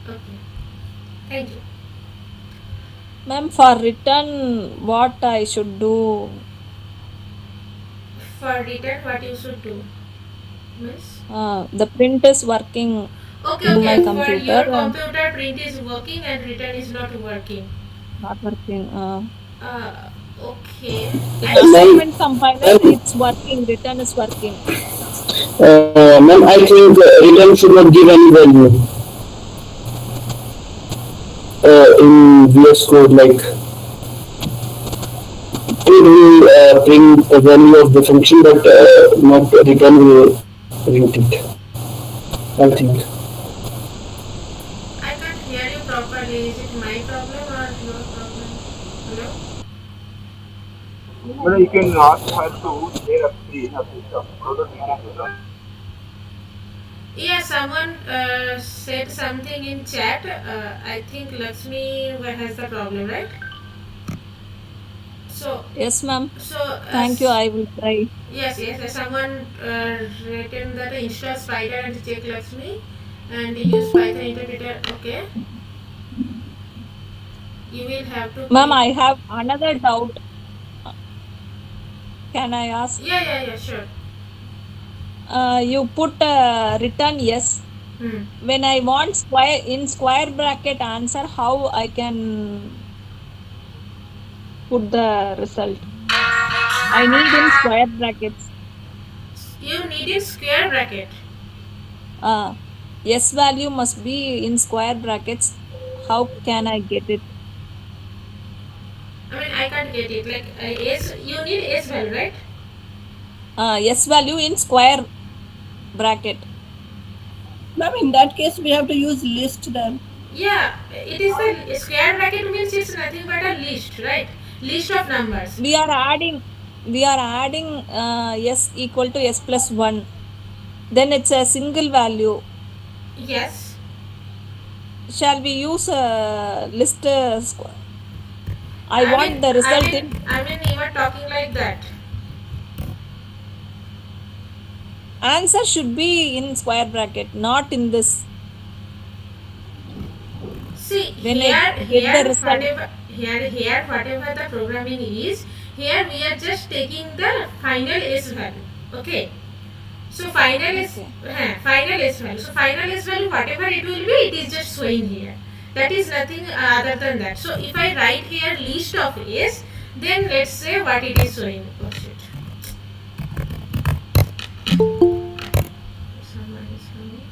Okay. Thank you. Ma'am, for return, what I should do? For return, what you should do, miss? The print is working Okay, in my For computer. your computer, print is working and return is not working. Not working. Okay. Assignment compiler, it's working. Return is working. Ma'am, I think return should not give any value in VS Code. Like it will bring the value of the function, but not return will print it. I think. I can't hear you properly. Is it my problem or your problem? Hello? Madam, you can ask her to share up the Yeah, someone said something in chat. I think Lakshmi has the problem, right? So Yes, ma'am. so Thank you. I will try. Yes. Someone written that install Spider and check Lakshmi and use Python interpreter. Okay. You will have to. Ma'am, I have another doubt. Can I ask? Yeah, sure. You put return yes. Hmm. When I want square bracket answer, how I can put the result? I need in square brackets. You need in square bracket. Uh, yes value must be in square brackets. How can I get it? I mean, I can't get it. Like S, you need S value, right? Yes value in square bracket. Ma'am, in that case, we have to use list then. Yeah, it is the square bracket means it's nothing but a list, right? List of numbers. We are adding s equal to s plus 1. Then it's a single value. Yes. Shall we use a list? I want the result in. I mean, you are talking like that. Answer should be in square bracket, not in this. See, When I get the result. Whatever the programming is, here we are just taking the final S value. Okay. So final is final S value. So final S value, whatever it will be, it is just showing here. That is nothing other than that. So if I write here list of S, then let's say what it is showing. Oh shit. Someone is coming.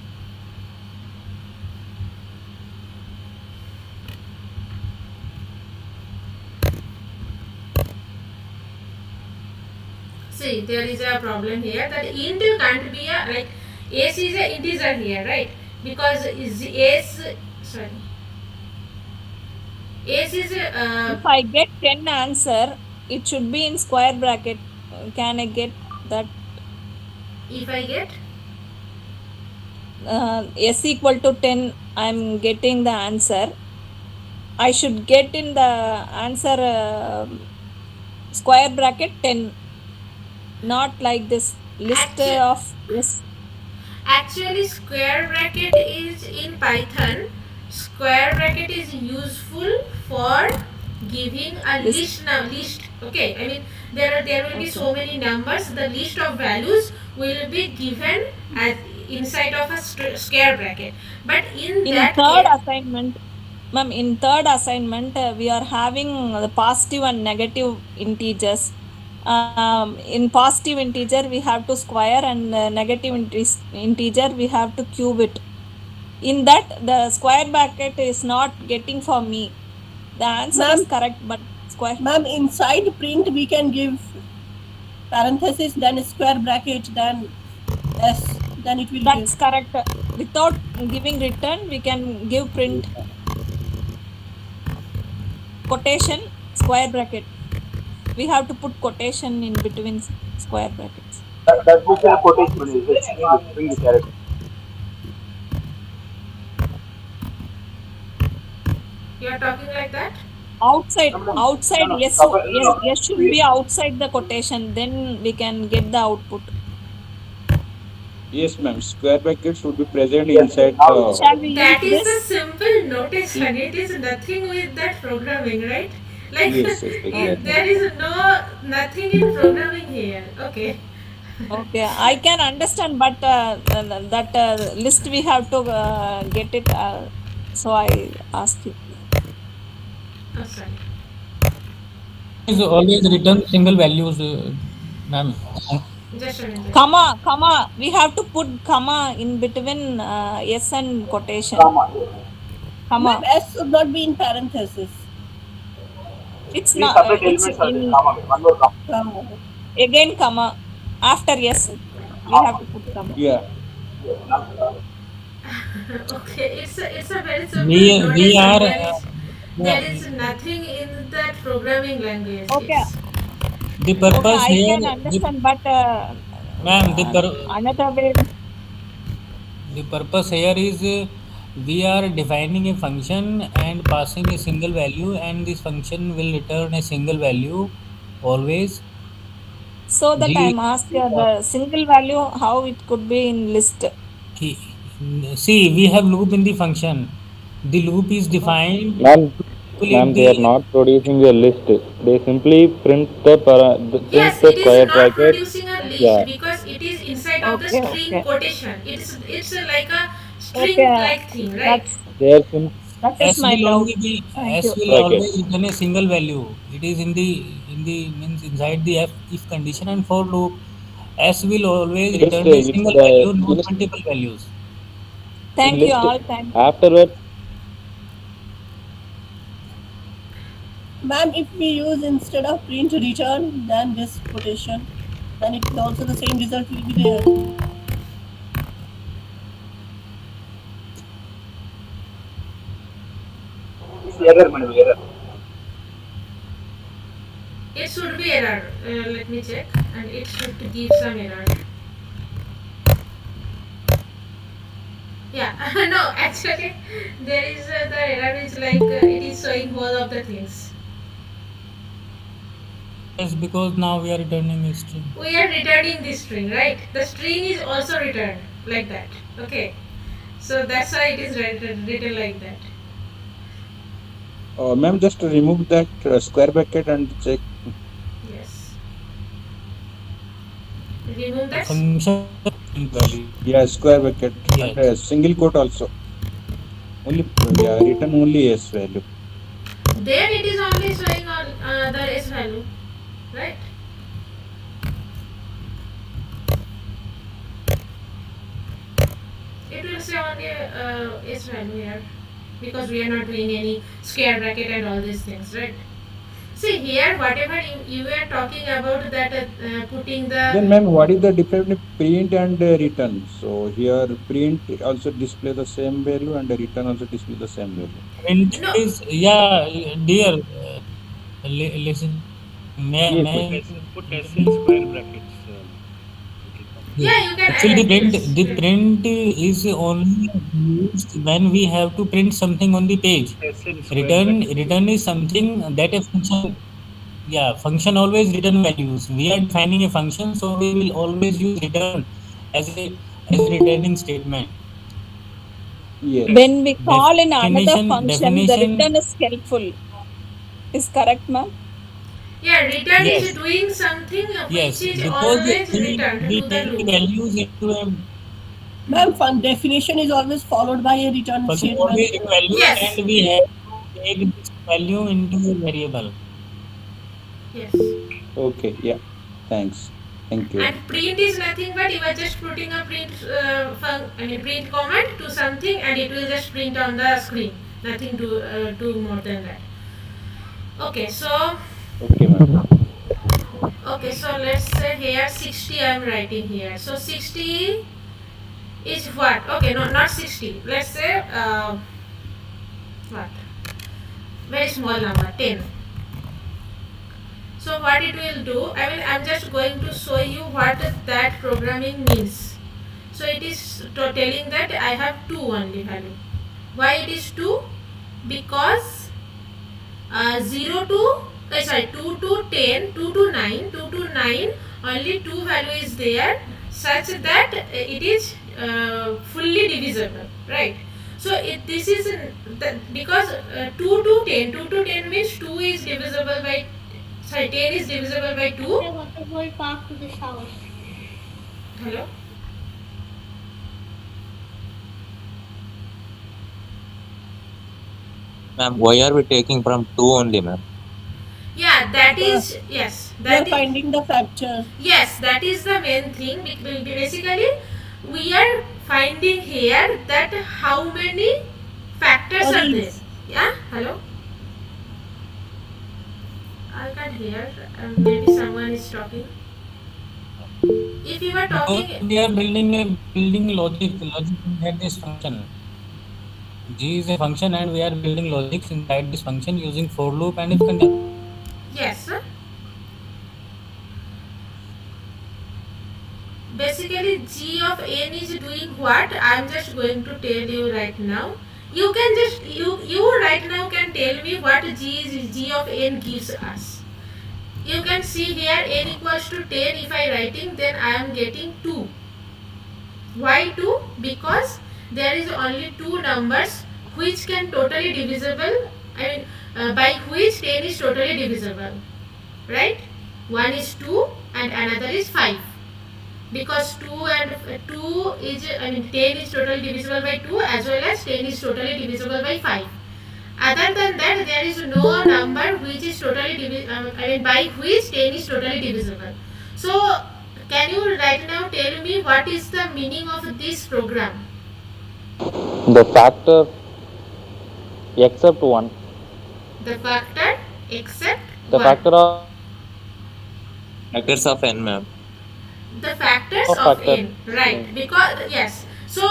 See, there is a problem here that int can't be a like s is a integer here, right? Because is s sorry s is a, If I get 10 answer, it should be in square bracket. Can I get that? if I get S equal to 10, I'm getting the answer. I should get in the answer square bracket 10. Not like this list of yes. actually square bracket is in Python. Square bracket is useful for giving a list. Okay, I mean there will be so many numbers. The list of values will be given as inside of a square bracket. But in that third case, assignment, ma'am, in third assignment we are having the positive and negative integers. In positive integer we have to square, and negative integer we have to cube it. In that the square bracket is not getting for me. The answer is correct, but square. Ma'am, inside print we can give parenthesis, then square bracket, then s, then it will That's correct. Without giving return, we can give print quotation square bracket. We have to put quotation in between square brackets. That would be a quotation is string the character. you are talking like that. Outside, yes, should be outside the quotation. Then we can get the output. Yes, ma'am. Square bracket should be present inside the. Shall we That use is this? the simple notation. It is nothing with that programming, right? Like Yes, exactly. there is nothing in programming here. Okay. Okay, I can understand, but that list we have to get it. So I asked you. Oh, sorry. Is always return single values, ma'am. Just a minute. Comma. We have to put comma in between s and quotation. Comma. Ma'am, s should not be in parenthesis. It's not. It's in, One more comma. again comma. After yes, we have to put comma. Yeah. Okay, it's a very simple We notation. are. There is nothing in that programming language. The Okay, purpose I here, can understand, but ma'am, another way. the purpose here is we are defining a function and passing a single value, and this function will return a single value always. So that I'm asking the single value, how it could be in list. See, we have loop in the function. The loop is defined. Ma'am, will Ma'am, it they are be not producing a list. They simply print Yes, the it is square not bracket. producing a list Yeah, because it is inside of the Okay, string okay, quotation. It's like a string okay. like thing, right? That's they are sim that is S my will doubt. only be Thank S you. will bracket. always return a single value. It is in the means inside the if condition and for loop. S will always Just return a it's single the value, not list multiple values. in Thank you list. all. Thank you. Afterwards, Ma'am, if we use instead of print return, then this quotation, then it is also the same result will be there. It's error, madam, error. It should be error. Let me check, and it should give some error. Yeah, no, actually, there is the error is like it is showing both of the things. Yes, because now we are returning a string. We are returning this string, right? The string is also returned like that. Okay, so that's why it is written like that. Ma'am, just remove that square bracket and check. Yes. Remove The that. function value. Yeah, square bracket and Yes. single quote also. Only yeah, return only S value. Then it is only showing on the s value, right? It will say only s value here because we are not doing any square bracket and all these things, right? See here, whatever you were talking about that putting the Then, ma'am, what is the difference between print and return? So here, print also display the same value and return also display the same value. Print no. is yeah, dear. Listen, Yeah, may quick. I Put hear S in me? square brackets. It will come. Yes. Yeah, you can Actually, yes. the print is only used when we have to print something on the page. S in square brackets. Return is something that a function. Yeah, function always return values. We are defining a function, so we will always use return as a returning statement. Yes. When we call in another function, the Definition. return is helpful. Is correct, ma'am? Yeah, return is Yes, doing something which yes, is because always returned we to the take the loop. values into a Ma'am, fun definition is always followed by a return function always statement. in values, Yes. and we have to take this value into a variable. Yes. Okay. Yeah. Thanks. Thank you. And print is nothing but you are just putting a print command to something and it will just print on the screen. Nothing to do more than that. Okay, so Okay, ma'am. let's say here 60 I am writing here. So 60 is what? Okay, no, not 60. Let's say what? Very small number, 10. So what it will do, I'm just going to show you what that programming means. So it is telling that I have 2 only value. Why it is 2? Because 0 to 2 to 10, 2 to 9, 2 to 9 only 2 value is there such that it is fully divisible, right? So this is because 2 to 10, 2 to 10 means 2 is divisible by 10 is divisible by 2. I want to go back to this house. Hello? Ma'am, why are we taking from 2 only, ma'am? Yeah, that Uh, is, yes. we are That is, finding the factor. yes, that is the main thing. Basically, we are finding here that how many factors are there. Arrays. Yeah, hello? I can't hear. Maybe someone is talking. If you are Because talking, we are building logic inside this function. G is a function, and we are building logics inside this function using for loop and if condition. yes. Basically, g of n is doing what? I am just going to tell you right now. You can just you right now can tell me what g of n gives us. You can see here n equals to 10. If I writing, then I am getting 2. Why 2? Because there is only 2 numbers which can totally divisible I mean, by which 10 is totally divisible, right? One is 2 and another is 5, because 2 and 2 is, I mean, 10 is totally divisible by 2 as well as 10 is totally divisible by 5. Other than that, there is no number which is totally I mean, by which 10 is totally divisible. So can you right now tell me what is the meaning of this program? The factor except 1. The factor except The 1. factor of Factors of n, ma'am. The factors of of factor. n, right? Because yes. So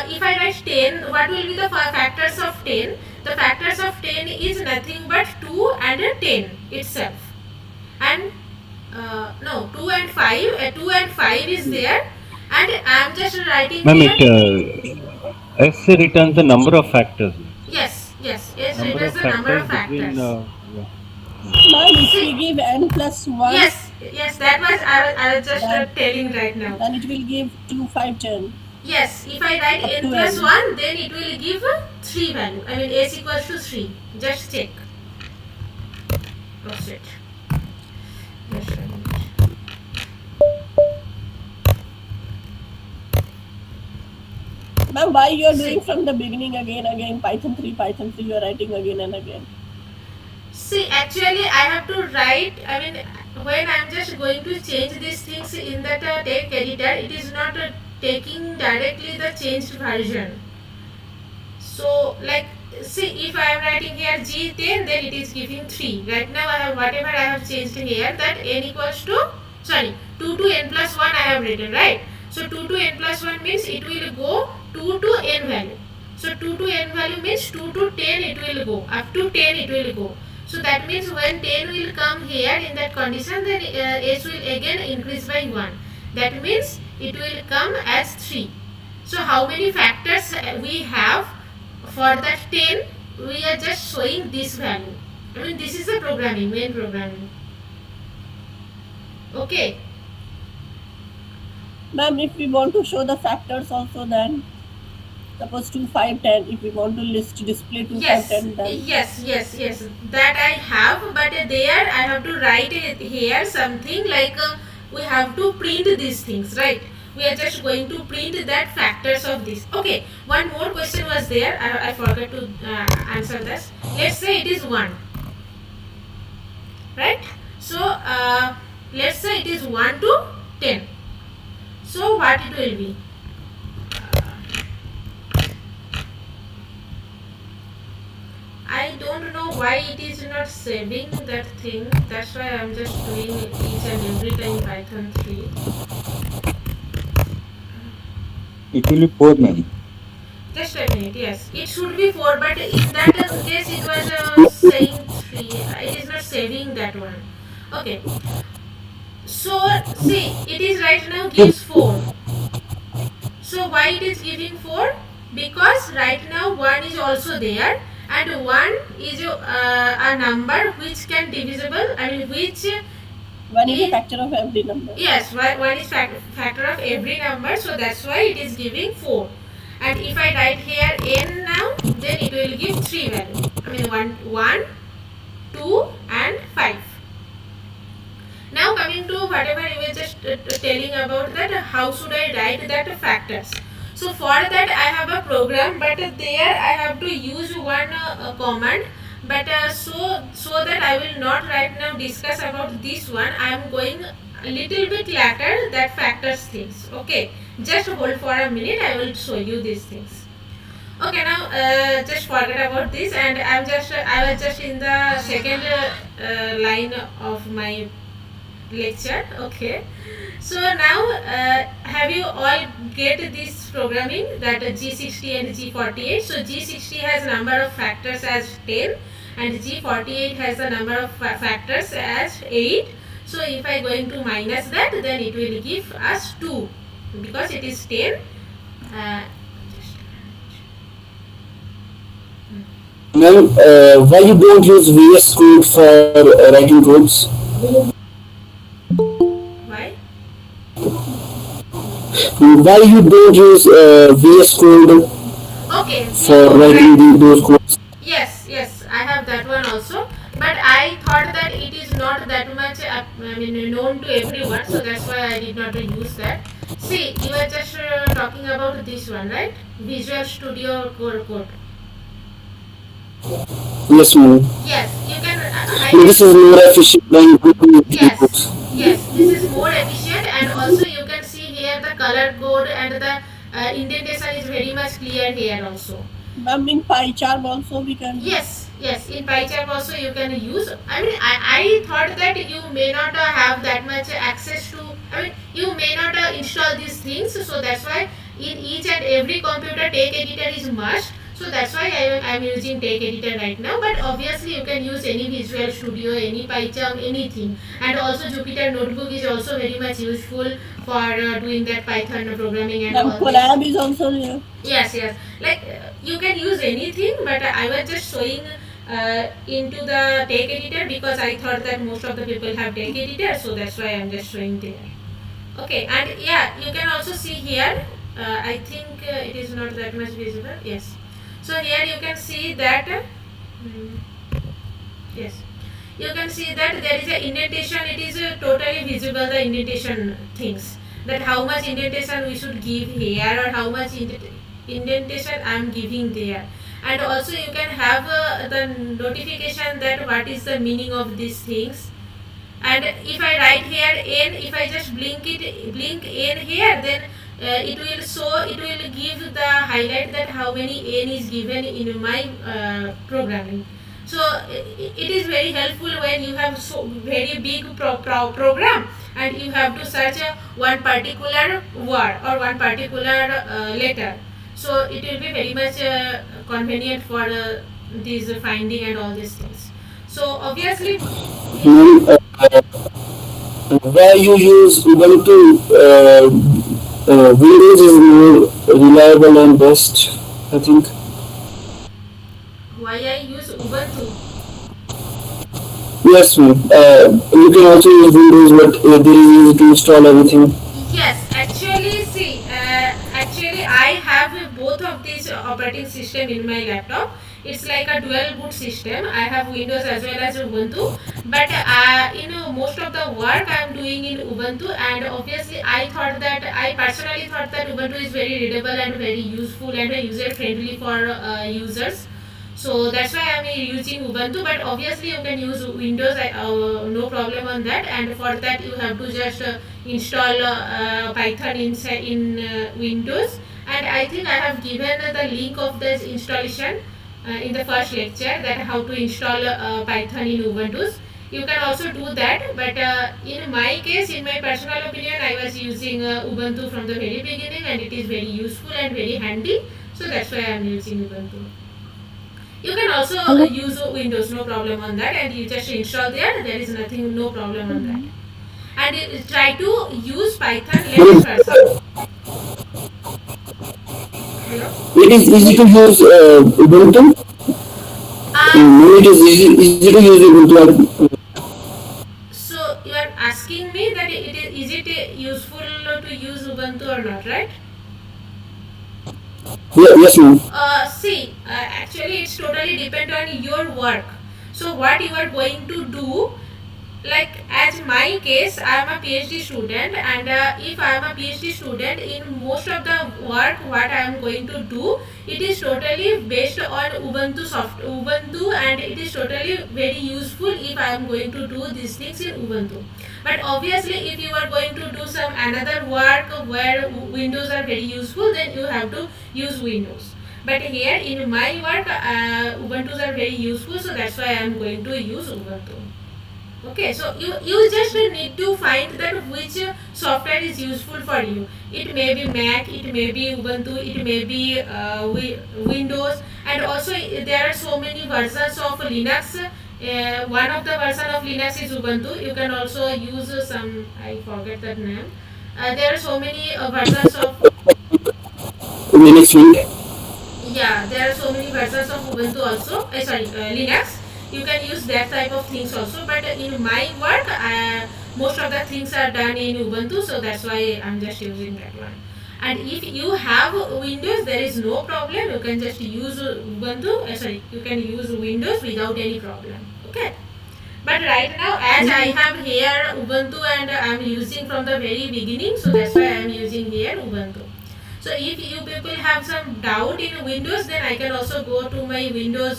if I write 10, what will be the factors of 10? The factors of 10 is nothing but 2 and 10 itself. And no, 2 and 5. 2 and 5 is there, and I am just writing Ma'am, here. S returns the number of factors. Yes, yes, yes. It Number is of the number factors of between. factors. Yeah. Ma'am, if See, we give n plus 1, yes, yes. That was I was just That- telling right now. then it will give 2, 5, 10. Yes, if I write Up n to plus n. 1, then it will give 3 value. I mean, s equals to 3. Just check. Proceed. Just a minute. Ma'am, why you are doing from the beginning again, Python 3, you are writing again and again? See, actually, I have to write. I mean, when I'm just going to change these things in that text editor, it is not taking directly the changed version. So, like, see, if I am writing here G10, then it is giving 3. Right now, I have whatever I have changed here, that n equals to, sorry, 2 to n plus 1 I have written, right? So, 2 to n plus 1 means it will go 2 to n value. So, 2 to n value means 2 to 10 it will go, up to 10 it will go. So, that means when 10 will come here in that condition, then s will again increase by 1. That means it will come as 3. So, how many factors we have? For that 10, we are just showing this value. I mean, this is the programming, main programming. Okay. Ma'am, if we want to show the factors also, then suppose 2, 5, 10, if we want to display 2, Yes, 5, 10, then yes. That I have, but there I have to write it here something like we have to print these things, right? We are just going to print that factors of this. Okay, one more question was there. I forgot to answer this. Let's say it is 1, right? So let's say it is 1 to 10. So what it will be? I don't know why it is not saving that thing. That's why I'm just doing each and every time Python 3. It will be 4, ma'am. Just a minute, yes. It should be 4, but in that case it was saying 3. It is not saving that one. Okay. So, see, it is right now gives 4. So, why it is giving 4? Because right now 1 is also there, and 1 is a number which can divisible, I mean which 1 is a factor of every number. Yes, 1 is factor of every number, so that's why it is giving 4. And if I write here n now, then it will give 3 value. I mean 1, 2 and 5. Now coming to whatever you were just telling about that, how should I write that factors. So for that I have a program, but there I have to use one command, but so that I will not right now discuss about this one. I am going a little bit later that factors things. Okay, just hold for a minute, I will show you these things. Okay, now just forget about this, and I was just in the second line of my lecture. Okay, so now have you all get this programming, that G60 and G48? So G60 has number of factors as 10 and G48 has the number of factors as 8. So if I going to minus that, then it will give us 2 because it is 10. Ma'am, why you don't use VS Code for writing codes? Why? Why you don't use VS Code Okay. for writing those codes? Yes, I have have that one also, but I thought that it is not that much known to everyone, so that's why I did not use that. See, you are just talking about this one, right? Visual Studio Code. Yes, ma'am. Yes, you can. I This is more efficient than Google Yes, inputs. yes, this is more efficient, and also you can see here the color code and the indentation is very much clear here also. Ma'am, in pie chart also we can. Yes, yes, in PyCharm also you can use. I thought that you may not have that much access to. You may not install these things, so that's why in each and every computer, Take Editor is must. So that's why I'm using Take Editor right now. But obviously, you can use any Visual Studio, any PyCharm, anything. And also, Jupyter Notebook is also very much useful for doing that Python programming and Ma'am, all Colab this. is also there. Yes, yes. Like you can use anything, but I was just showing into the Take Editor because I thought that most of the people have Take Editor, so that's why I'm just showing there. Okay, and yeah, you can also see here. I think it is not that much visible. Yes. So here you can see that. Yes. You can see that there is a indentation. It is totally visible, the indentation things, that how much indentation we should give here or how much indentation I am giving there. And also you can have the notification that what is the meaning of these things. And if I write here n, if I just blink n here, then it will show, it will give the highlight that how many n is given in my programming. So it is very helpful when you have so very big program and you have to search one particular word or one particular letter. So it will be very much convenient for these finding and all these things. So obviously, Ma'am, where you use Ubuntu, Windows is more reliable and best, I think. why I use Ubuntu? Yes, ma'am. You can also use Windows, but there is easy to install everything. Yes, actually, see, actually, I have both of these operating system in my laptop. It's like a dual boot system. I have Windows as well as Ubuntu. But most of the work I'm doing in Ubuntu, and obviously, I personally thought that Ubuntu is very readable and very useful and user friendly for users. So that's why I'm using Ubuntu, but obviously you can use Windows, no problem on that. And for that you have to just install Python inside in Windows. And I think I have given the link of this installation in the first lecture, that how to install Python in Ubuntu. You can also do that, but in my case, in my personal opinion, I was using Ubuntu from the very beginning, and it is very useful and very handy. So that's why I'm using Ubuntu. You can also use Windows, no problem on that, and you just install there is nothing, no problem on that. And try to use Python latest version. Hello? It is easy to use Ubuntu. It is easy to use Ubuntu. So you are asking me that is it useful to use Ubuntu or not, right? Yeah, yes, ma'am. Actually, it's totally depend on your work. So what you are going to do, like as my case, I am a PhD student, and if I am a PhD student, in most of the work what I am going to do, it is totally based on Ubuntu, and it is totally very useful if I am going to do these things in Ubuntu. But obviously, if you are going to do some another work where Windows are very useful, then you have to use Windows. But here in my work, Ubuntu are very useful, so that's why I am going to use Ubuntu. Okay, so you just need to find that which software is useful for you. It may be Mac, it may be Ubuntu, it may be Windows, and also there are so many versions of Linux. One of the version of Linux is Ubuntu. You can also use some, I forget that name. There are so many versions of Linux Mint. Yeah, there are so many versions of Ubuntu also. Linux. You can use that type of things also, but in my work, most of the things are done in Ubuntu, so that's why I'm just using that one. And if you have Windows, there is no problem, you can just use Ubuntu, sorry, you can use Windows without any problem. Okay, but right now, as I have here Ubuntu and I am using from the very beginning, so that's why I am using here Ubuntu. So if you people have some doubt in Windows, then I can also go to my Windows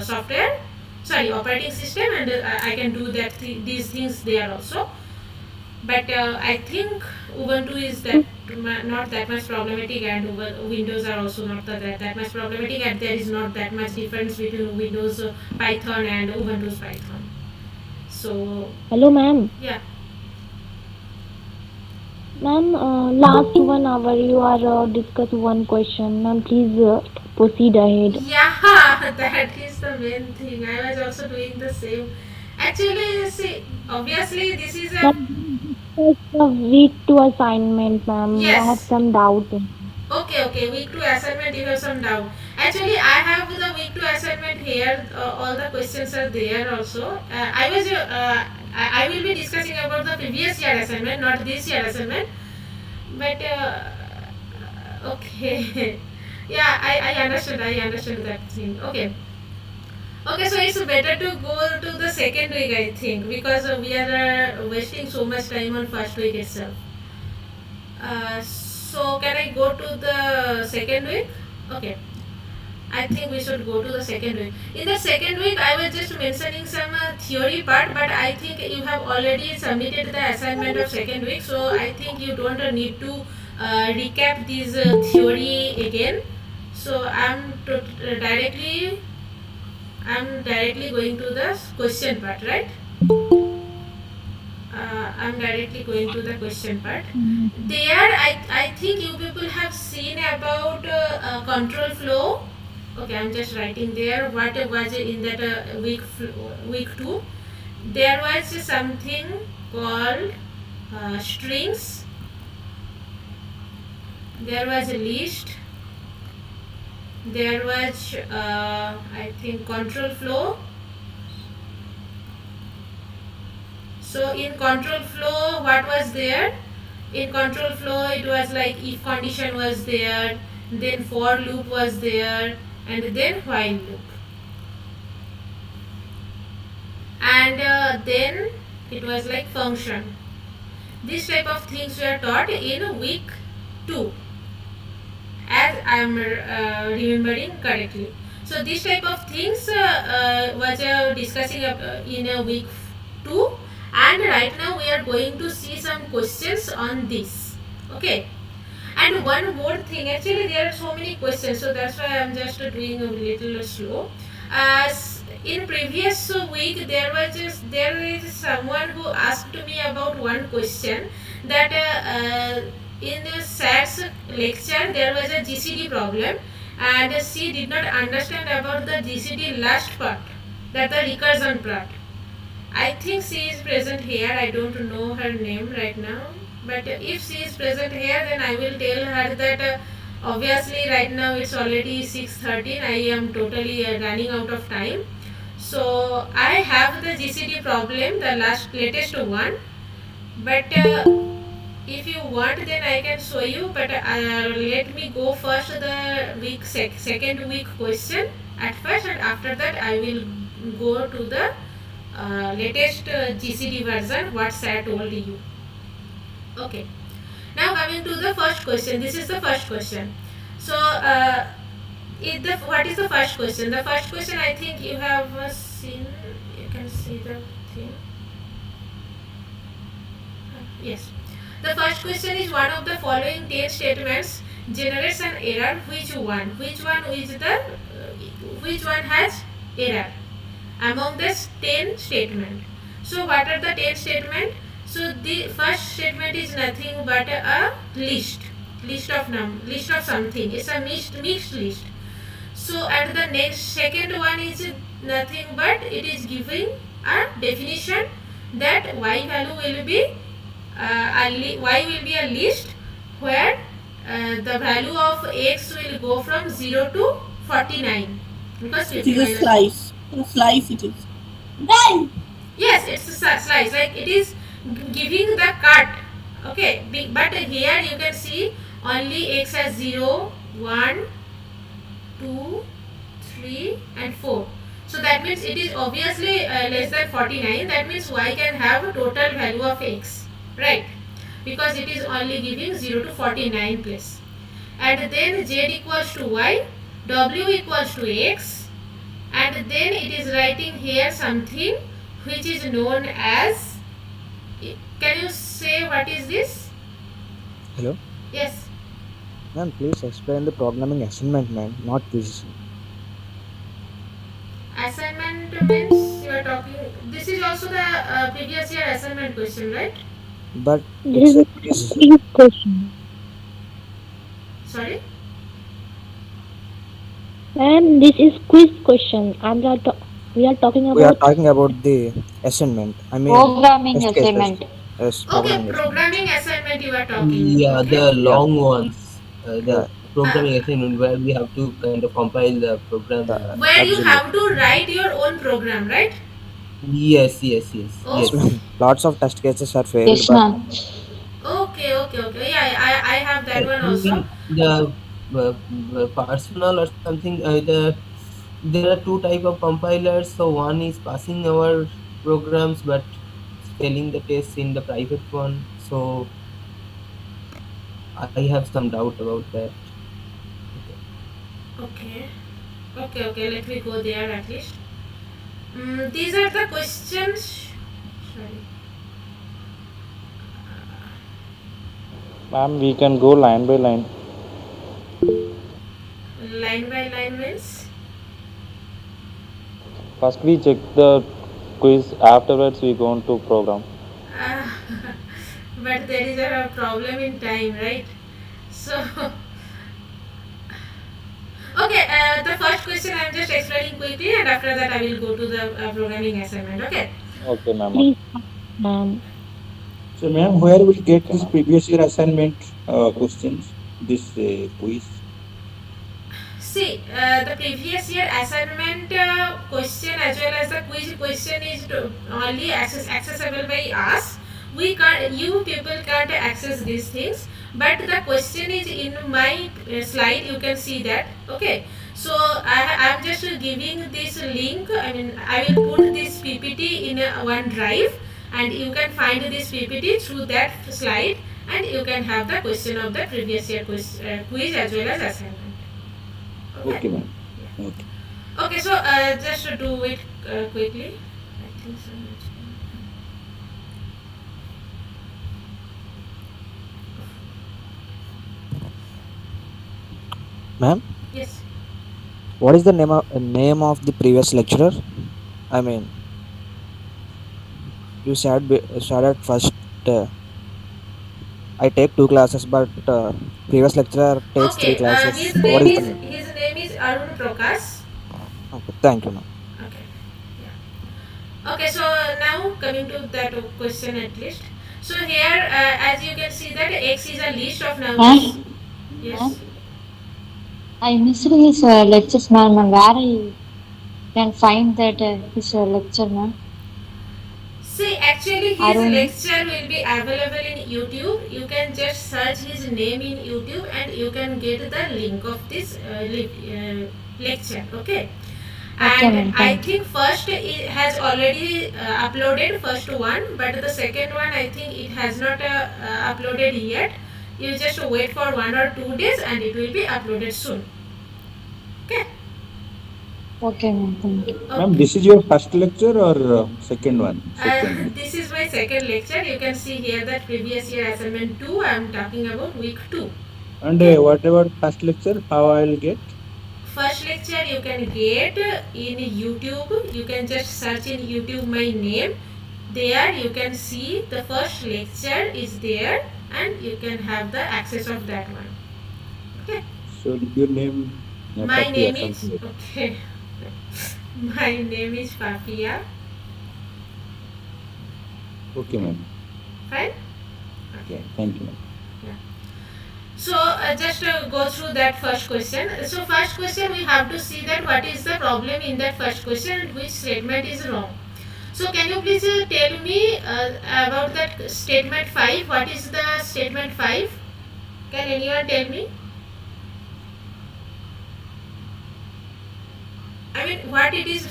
software, sorry, operating system, and I can do these things there also. But I think Ubuntu is not that much problematic, and Windows are also not that much problematic, and there is not that much difference between Windows Python and Ubuntu's Python. So Hello, ma'am. yeah. Ma'am, last 1 hour you are discuss one question. Ma'am, please proceed ahead. Yeah, that is the main thing. I was also doing the same. Actually, see, obviously, this is a. Ma'am, discuss the week 2 assignment, ma'am. I have Yes. some doubt. Okay. Week 2 assignment, you have some doubt. Actually, I have the week 2 assignment here. All the questions are there also. I will be discussing about the previous year assignment, not this year assignment. But okay. Yeah, I understood that thing. Okay. Okay, so it's better to go to the second week, I think, because we are wasting so much time on first week itself. So can I go to the second week? Okay. I think we should go to the second week. In the second week, I was just mentioning some theory part, but I think you have already submitted the assignment of second week, so I think you don't need to recap this theory again. So I'm directly going to the question part, right? I'm directly going to the question part. There, I think you people have seen about control flow. Okay, I'm just writing there what was in that week 2. There was something called strings. There was a list. There was I think control flow. So in control flow, what was there? In control flow, it was like if condition was there, then for loop was there, and then while loop. And then it was like function. This type of things were taught in week 2, as I am remembering correctly. So this type of things was discussing in week 2, and right now we are going to see some questions on this. Okay. And one more thing, actually there are so many questions, so that's why I'm just doing a little slow. In previous week, there is someone who asked me about one question, that in SAT's lecture there was a GCD problem, and she did not understand about the GCD last part, that the recursion part. I think she is present here. I don't know her name right now, but if she is present here, then I will tell her that obviously right now it's already 6:13. I am totally running out of time. So I have the GCD problem, the latest one, but if you want, then I can show you. But let me go first the second week question at first, and after that I will go to the latest GCD version what SAT told you. Okay. Now coming to the first question. This is the first question. So what is the first question? The first question, I think you have seen. You can see the thing. Yes. The first question is, one of the following 10 statements generates an error. Which one? Which one has error among the 10 statement? So what are the 10 statement? So the first statement is nothing but a list of something. It's a mixed list. So and the next second one is nothing but it is giving a definition that y value will be y will be a list where the value of x will go from 0 to 49, because it is a slice. A slice it is. Done. Yes, it's a slice. Like it is giving the cut. Okay, but here you can see only x has 0, 1, 2, 3 and 4. So that means it is obviously less than 49. That means y can have a total value of x, right? Because it is only giving 0 to 49 place. And then z equals to y, w equals to x, and then it is writing here something which is known as, can you say what is this? Hello? Yes. Ma'am, please explain the programming assignment, ma'am, not quiz. Assignment means you are talking, this is also the previous year assignment question, right? But This it's is a a quiz. quiz question. Sorry? And this is quiz question. We are talking We are about talking about the assignment. I mean, Programming test cases. assignment. Yes, Okay, programming assignment. programming assignment you are talking, Yeah, okay? the Yeah, long ones, yeah, the programming assignment where we have to kind of compile the program. Where you absolutely. have to write your own program, right? Yes, yes, yes, Yes, Oh, yes. ma'am. Lots of test cases are failed, Yes, but ma'am. okay. Yeah, I have that one I also. mean the personal or something. There are two type of compilers. So one is passing our programs, but failing the tests in the private one. So I have some doubt about that. Okay. Okay, okay, let me go there at least. These are the questions. Sorry. Ma'am, we can go line by line. Line by line means? First, we check the quiz. Afterwards, we go on to program. Uh, but there is a problem in time, right? So, okay, the first question I am just explaining quickly, and after that I will go to the programming assignment, okay? Okay, ma'am. please, ma'am. So, ma'am, where will get this previous year assignment questions? This quiz. See, the previous year assignment question as well as the quiz question is only accessible by us. We can't, you people can't access these things. But the question is in my slide. You can see that. Okay. So I am just giving this link. I mean, I will put this PPT in one drive, and you can find this PPT through that slide, and you can have the question of the previous year quiz as well as assignment. Okay. Okay, ma'am. Okay. Okay, so just to do it quickly. I think so much. ma'am, Yes. what is the name of the previous lecturer? I mean, you said at first. I take two classes, but previous lecturer takes three Okay. classes. What is the name? His name is Arun Prakash. Okay, thank you, ma'am. Okay. Yeah. Okay. So now coming to that question at least. So here, as you can see that X is a list of numbers. Ma'am, Yes. I missed his lectures, ma'am. And where I can find that his lecture, ma'am? See, actually, his Arun. lecture will be available in YouTube. You can just search his name in YouTube and you can get the link of this lecture. Okay. Okay, And ma'am. I Thank you. think first it has already uploaded first one, but the second one I think it has not uploaded yet. You just wait for 1 or 2 days and it will be uploaded soon. Okay. Okay, ma'am. Thank you. Ma'am, Okay. this is your first lecture or second one? Second. This is my second lecture. You can see here that previous year assignment 2. I am talking about week 2. And Okay. what about first lecture? How I will get? First lecture you can get in YouTube. You can just search in YouTube my name. There you can see the first lecture is there, and you can have the access of that one. Okay. So your name? My Papia, name is something like that. okay. My name is Papia. Okay, ma'am. Fine. Yeah, thank you, ma'am. So just go through that first question. So first question we have to see that what is the problem in that first question and which statement is wrong. So can you please tell me about that statement 5? What is the statement 5? Can anyone tell me? I mean, what it is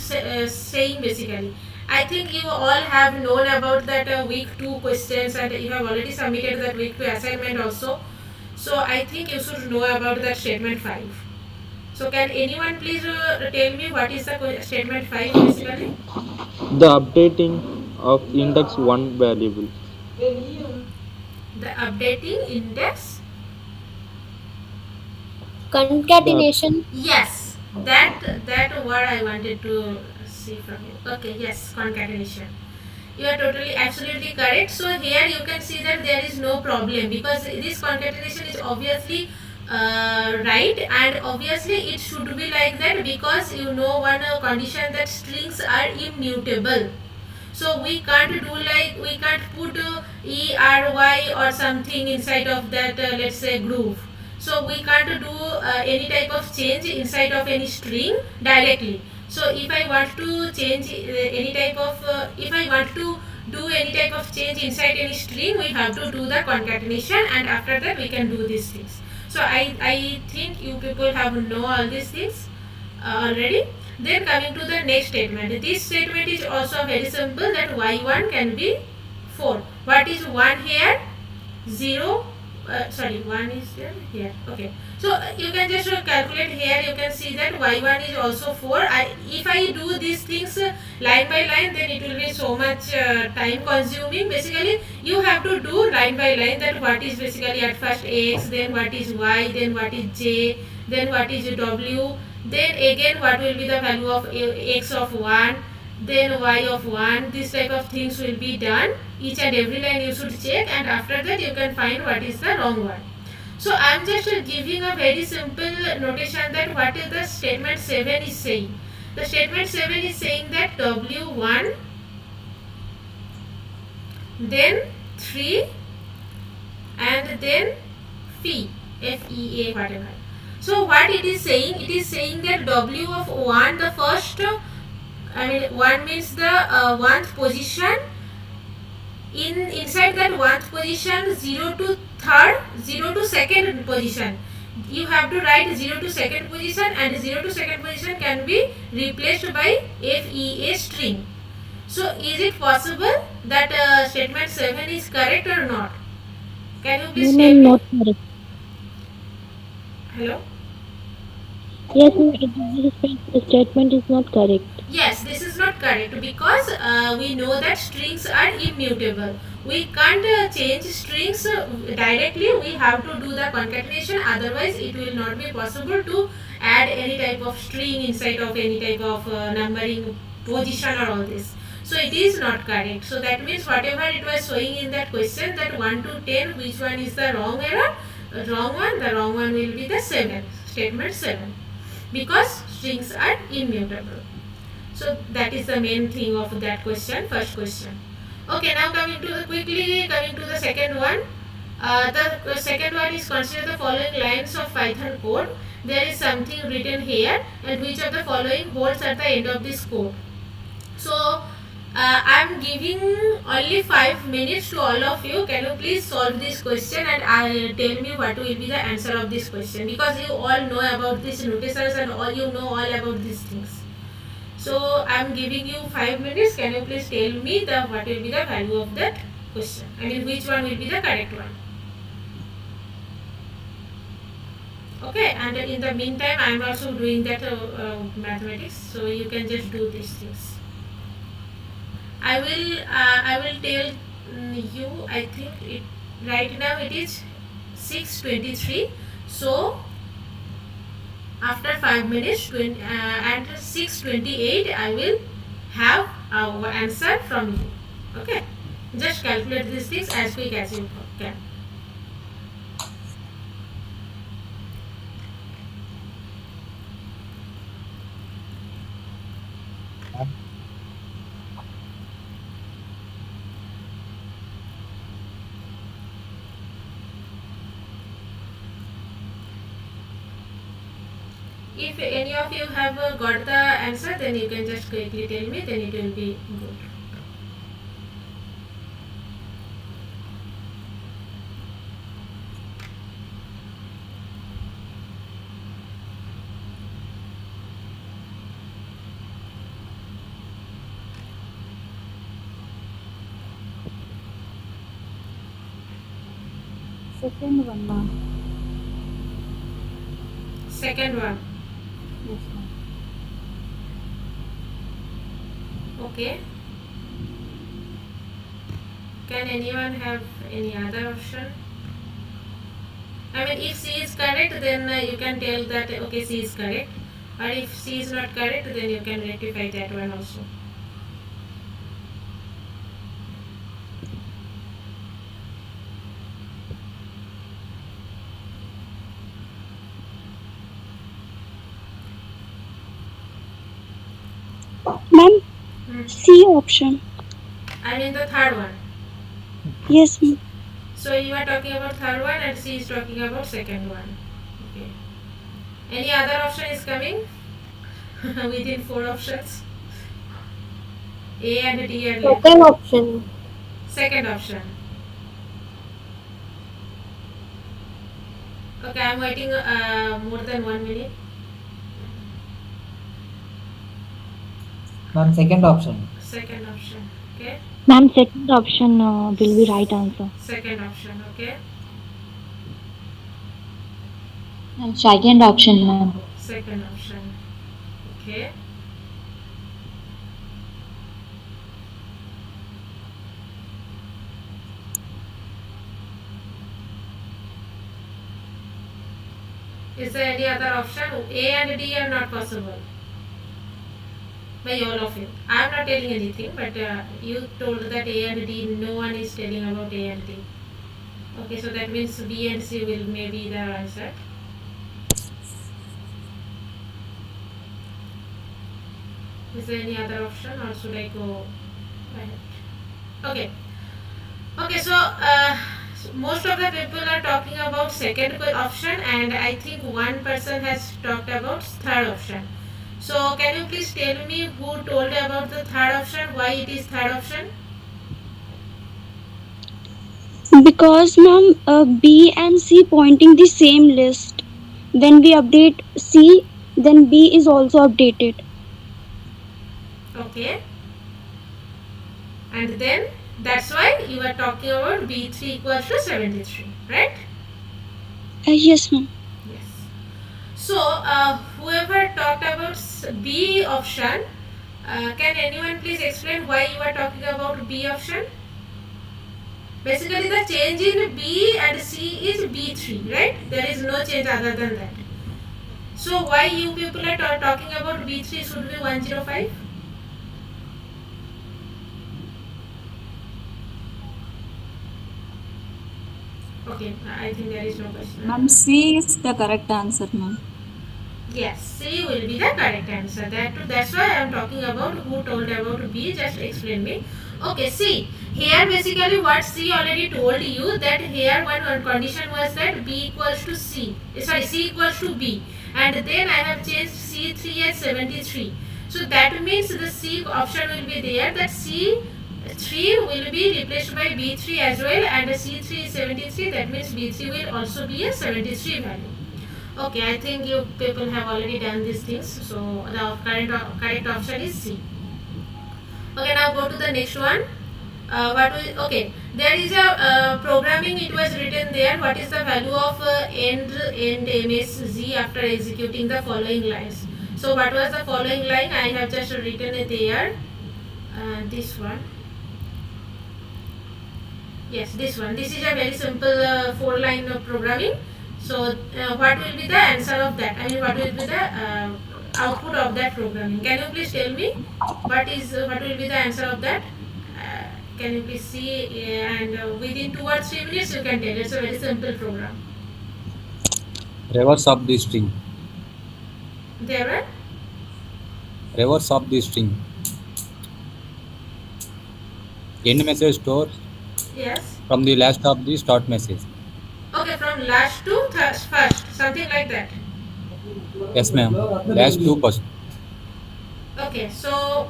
saying basically. I think you all have known about that week 2 questions, and you have already submitted that week 2 assignment also. So I think you should know about that statement 5. So can anyone please tell me what is the statement 5 basically? The updating of index 1 variable. The updating index. The Concatenation. Yes, that word I wanted to see from you. Okay, yes, concatenation. You are totally absolutely correct. So here you can see that there is no problem because this concatenation is obviously right, and obviously it should be like that because you know one condition that strings are immutable. So we can't do like we can't put ERY or something inside of that let's say groove. So we can't do any type of change inside of any string directly. So if I want to change any type of if I want to do any type of change inside any string, we have to do the concatenation, and after that we can do these things. So I think you people have know all these things already. Then coming to the next statement. This statement is also very simple, that y1 can be 4. What is 1 here? 0. Sorry, 1 is here. Okay. So you can just calculate here. You can see that y1 is also 4. If I do these things line by line, then it will be so much time consuming. Basically, you have to do line by line that what is basically at first x, then what is y, then what is j, then what is w, then again what will be the value of x of 1, then y of 1. This type of things will be done. Each and every line you should check, and after that you can find what is the wrong one. So I am just giving a very simple notation that what is the statement 7 is saying. The statement 7 is saying that w1, then 3, and then phi, fea, whatever. So what it is saying? It is saying that w of 1, the first, I mean 1 means the 1th position. Inside that 1th position, 0 to 3rd, 0 to 2nd position. You have to write 0 to 2nd position, and 0 to 2nd position can be replaced by fea string. So is it possible that statement 7 is correct or not? Can you No, please tell ma'am, me? not correct. Hello? Yes, ma'am, the statement is not correct. Yes, this is not correct because we know that strings are immutable. We can't change strings directly. We have to do the concatenation, otherwise it will not be possible to add any type of string inside of any type of numbering position or all this. So it is not correct. So that means whatever it was showing in that question, that 1 to 10, which one is the wrong error? Wrong one. The wrong one will be the 7, statement 7, because strings are immutable. So that is the main thing of that question, first question. Okay, now coming to the second one. The second one is, consider the following lines of Python code. There is something written here, and which of the following holds at the end of this code. So I am giving only 5 minutes to all of you. Can you please solve this question and tell me what will be the answer of this question, because you all know about these notations and all you know all about these things. So I am giving you 5 minutes. Can you please tell me what will be the value of that question? I mean, which one will be the correct one? Okay, and in the meantime, I am also doing that mathematics. So you can just do these things. I will tell you. I think right now it is 6:23. So after 5 minutes and 6:28, I will have our answer from you. Okay, just calculate these things as quick as you can. If any of you have got the answer, then you can just quickly tell me, then it will be good. Second one, ma'am. Second one. Yes, ma'am. Okay. Can anyone have any other option? I mean, if C is correct, then you can tell that okay, C is correct. Or if C is not correct, then you can rectify that one also. Ma'am, C option. I mean the third one. Yes, ma'am. So you are talking about third one and C is talking about second one. Okay. Any other option is coming within 4 options? A and D are left. Second option. Second option. Okay, I'm waiting more than 1 minute. Ma'am, second option. Second option. Okay. Ma'am, second option will be right answer. Second option. Okay. And second option, ma'am. Second option. Okay. Is there any other option? A and D are not possible by all of you. I am not telling anything, but you told that A and D, no one is telling about A and D. Okay, so that means B and C will maybe the answer. Is there any other option or should I go ahead? Okay. Okay, so most of the people are talking about second option and I think one person has talked about third option. So can you please tell me who told about the third option, why it is third option? Because, ma'am, B and C pointing the same list. When we update C, then B is also updated. Okay. And then that's why you are talking about B3 equals to 73, right? Yes, ma'am. Yes. So whoever talked about B option, can anyone please explain why you are talking about B option? Basically the change in B and C is B3, right? There is no change other than that. So why you people are talking about B3 should be 105? Okay, I think there is no question. Ma'am, C is the correct answer, ma'am. Yes, C will be the correct answer. That's why I am talking about who told about B. Just explain me. Okay, see, here basically what C already told you that here one condition was that B equals to C. Sorry, C equals to B. And then I have changed C3 as 73. So that means the C option will be there that C3 will be replaced by B3 as well and C3 is 73. That means B3 will also be a 73 value. Okay, I think you people have already done these things. So the correct option is C. Okay, now go to the next one. Okay, there is a programming. It was written there. What is the value of end MSZ after executing the following lines? So what was the following line? I have just written it there. This one. Yes, this one. This is a very simple 4-line programming. So what will be the answer of that? I mean, what will be the output of that programming? Can you please tell me what will be the answer of that? Can you please see and within 2 or 3 minutes you can tell. It's a very simple program. Reverse of the string. There are? Reverse of the string. End message store. Yes. From the last of the start message. Okay, from last to first, something like that. Yes, ma'am. Last to first. Okay, so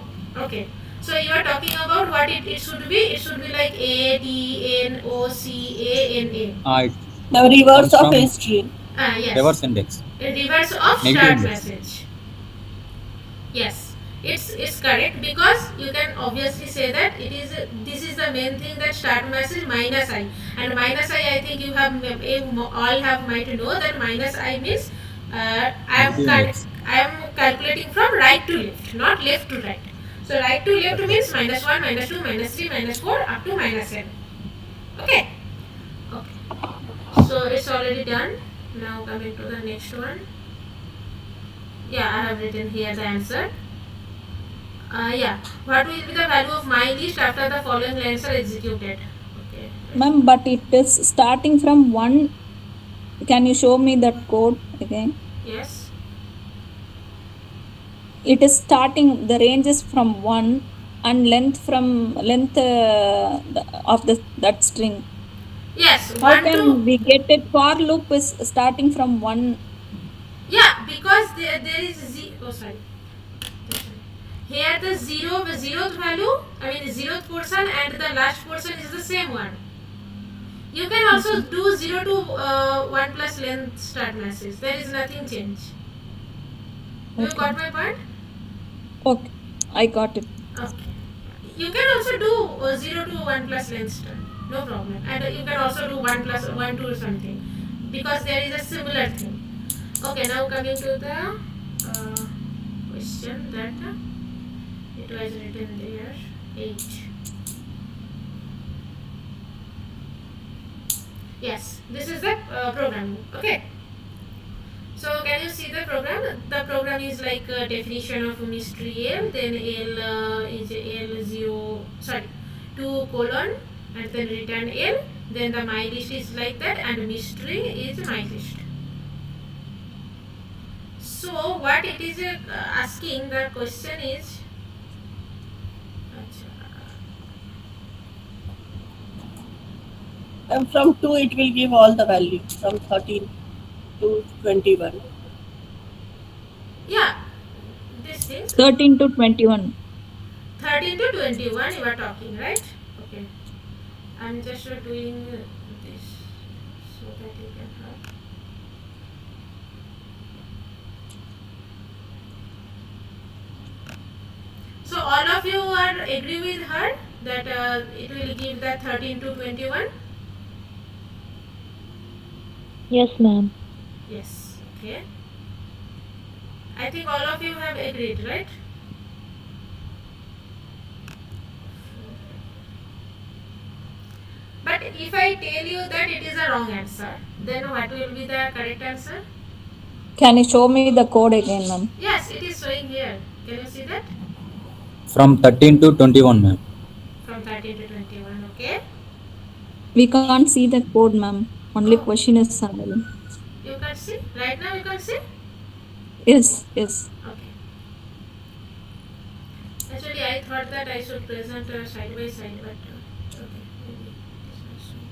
you are talking about what it should be. It should be like A D N O C A N A. The reverse of history. Yes. Reverse index. A reverse of Negative start index. message. Yes. It's correct, because you can obviously say that it is this is the main thing, that start mass is minus I, and minus I think you have all have might know that minus I means Negative index. I am calculating from right to left, not left to right. So right to left Okay. means minus 1, minus 2, minus 3, minus 4 up to minus 7. Okay. Okay. So it's already done. Now coming to the next one. Yeah, I have written here the answer. Yeah. What will be the value of my list after the following lines are executed? Okay. Ma'am, but it is starting from 1. Can you show me that code again? Yes. It is starting, the range is from 1 and length of that string. Yes. How 1 can to. we get it? For loop is starting from 1. Yeah, because there is oh sorry. Here the zeroth value, I mean zeroth portion and the last portion is the same one. You can also do 0 to 1 plus length start masses. There is nothing change. You got my point? Okay, I got it. Okay. You can also do 0 to 1 plus length start. No problem. And you can also do 1 plus 1 to something, because there is a similar thing. Okay, now coming to the question that it was written there. 8. Yes, this is the programming. Okay. So can you see the program? The program is like a definition of mystery L, then L is L0, sorry, 2 colon, and then return L, then the my list is like that, and mystery is my list. So what it is asking, the question is, And from 2 it will give all the value from 13 to 21. yeah, this thing 13 to 21. 13 to 21 you are talking, right? Okay. I'm just doing this so that you can have. So all of you are agree with her that it will give the 13 to 21? Yes, ma'am. Yes. Okay. I think all of you have agreed, right? But if I tell you that it is a wrong answer, then what will be the correct answer? Can you show me the code again, ma'am? Yes, it is showing here. Can you see that? From 13 to 21, ma'am. From 13 to 21, okay. We can't see the code, ma'am. Only question is available. You can see? Right now you can see? Yes, yes. Okay. Actually, I thought that I should present side by side, but okay, maybe it is not showing.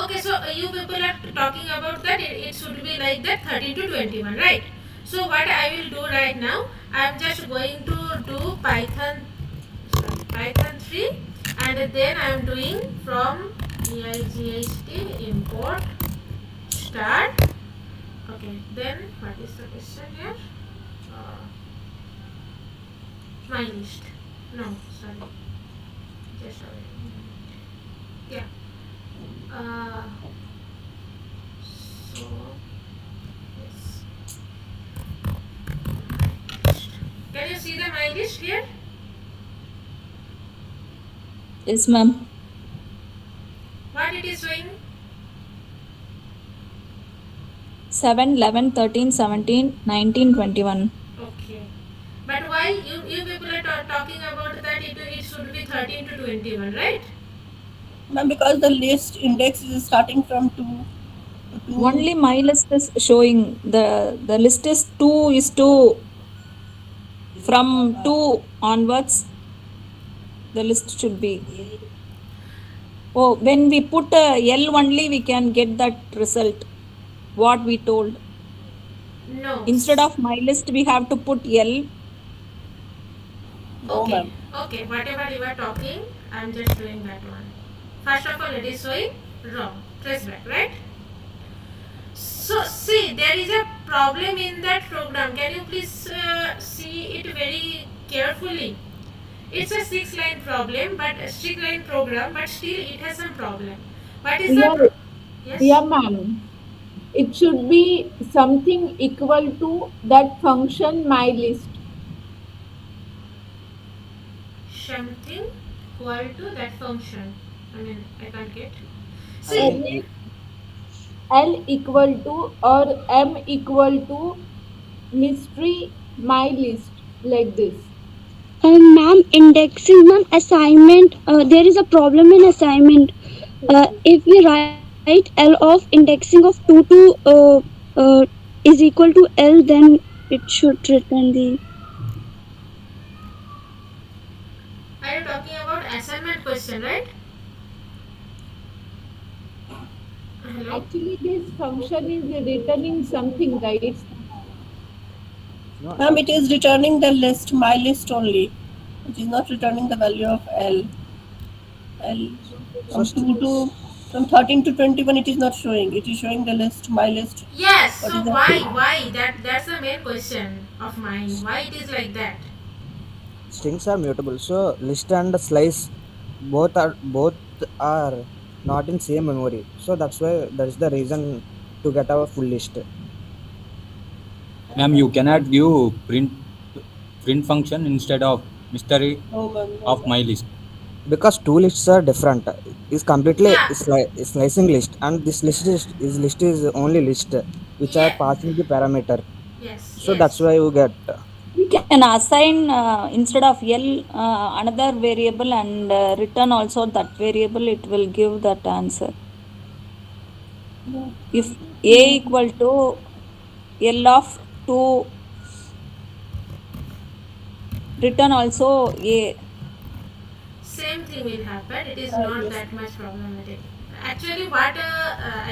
Okay, so you people are talking about that it should be like that 13 to 21, right? So what I will do right now, I am just going to do Python 3, and then I am doing from EIGHT import start. Okay, then what is the question here? My list. No, sorry. Just a minute. Yeah. So yes. Can you see the my list here? Yes, ma'am. What it is showing? 7, 11, 13, 17, 19, 21. Okay. But why you people are talking about that it should be 13 to 21, right? Ma'am, because the list index is starting from 2. Only my list is showing. The list is 2 is to from 2 onwards. The list should be. Oh, when we put L only, we can get that result. What we told. No. Instead of my list, we have to put L. Okay. Okay. Whatever you are talking, I am just doing that one. First of all, it is showing wrong. Trace back, right? So see, there is a problem in that program. Can you please see it very carefully? It's a 6 line problem, but a 6 line program, but still it has some problem. What is the Yeah, yes? yeah, ma'am. It should be something equal to that function my list. Something equal to that function. I mean, I can't get. I See, think L, L equal to or M equal to mystery my list like this. Ma'am, indexing, ma'am, assignment. There is a problem in assignment. If we write L of indexing of 2 to is equal to L, then it should return the. are you talking about assignment question, right? Hello. Actually, this function is returning something, right? no. Ma'am, it is returning the list, my list only. It is not returning the value of L. L So from 2 to from 13 to 21 it is not showing. It is showing the list, my list. Yes. What So is that? why that's the main question of mine. Why it is like that? strings are mutable. So list and slice both are not in same memory. So that's why that is the reason to get our full list. Ma'am, you cannot give print function instead of mystery No, ma'am, no, of ma'am. my list. Because two lists are different. Is completely Yeah. slicing list, and this list is only list which are Yeah. passing the parameter. Yes. So that's Yes. why you get We can assign instead of L another variable and return also that variable, it will give that answer. If A equal to L of 2, return also A. Same thing will happen. It is not Yes. that much problematic. Actually, what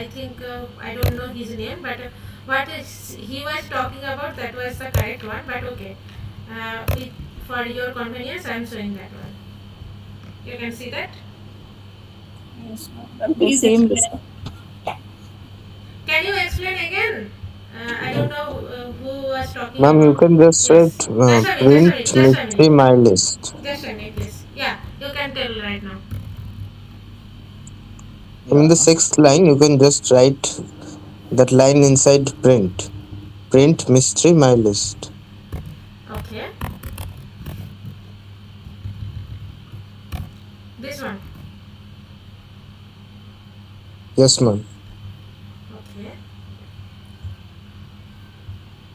I think I don't know his name, but what is, he was talking about, that was the correct one. But okay, it, for your convenience, I am showing that one. You can see that. Yes, ma'am. The Please same explain. list. Can you explain again? I don't know who was talking Ma'am, you about. can just Yes. write Just a print minute. Just a mystery minute. my list. Just a minute, please. Yeah, you can tell right now. In the yeah. sixth line, you can just write that line inside print. Print mystery my list. Okay. This one. Yes, ma'am. Okay.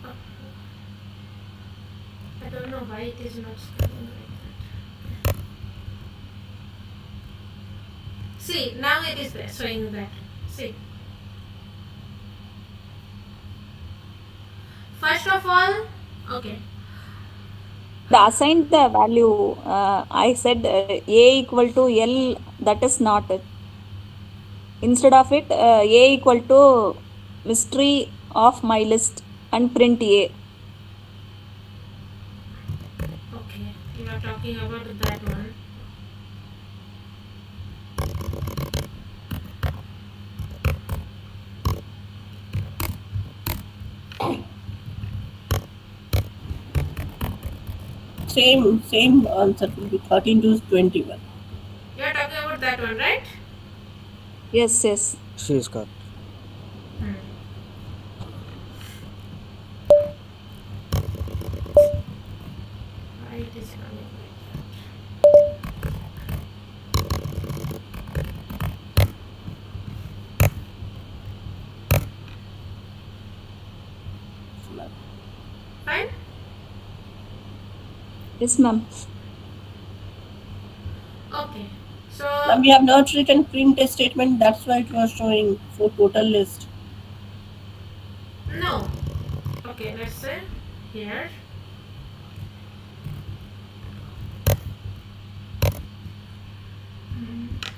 Oh, I don't know why it is not scrolling like that. See, now it is there, showing that. See. First of all, okay. The assign the value, I said A equal to L, that is not it. Instead of it, A equal to mystery of my list and print A. Okay, you are talking about that one. Same answer will be 13 to 21. You are talking about that one, right? Yes, yes. She is correct. Hmm. Why it is coming like that? Fine. Yes, ma'am. Okay. So Ma'am, we have not written print a statement. That's why it was showing for total list. no. Okay, let's say here.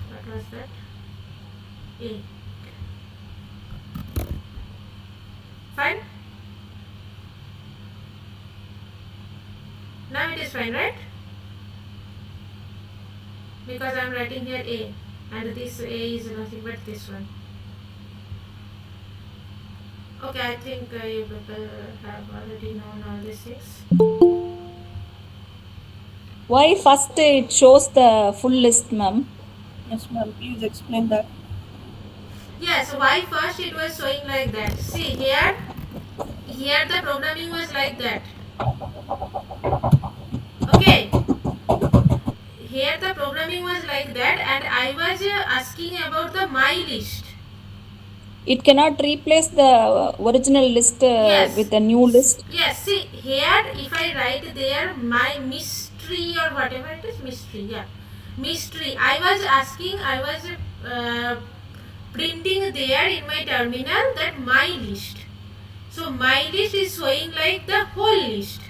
What was that? A. Fine. Now it is fine, right? Because I am writing here A, and this A is nothing but this one. Okay, I think you people have already known all these things. Why first it shows the full list, ma'am? Yes, ma'am. Please explain that. Yes, why first it was showing like that? See here the programming was like that. Okay, here the programming was like that, and I was asking about the my list. It cannot replace the original list Yes, with a new list. yes. See here, if I write there my mystery or whatever it is, mystery, yeah, mystery. I was asking, I was printing there in my terminal that my list. So my list is showing like the whole list.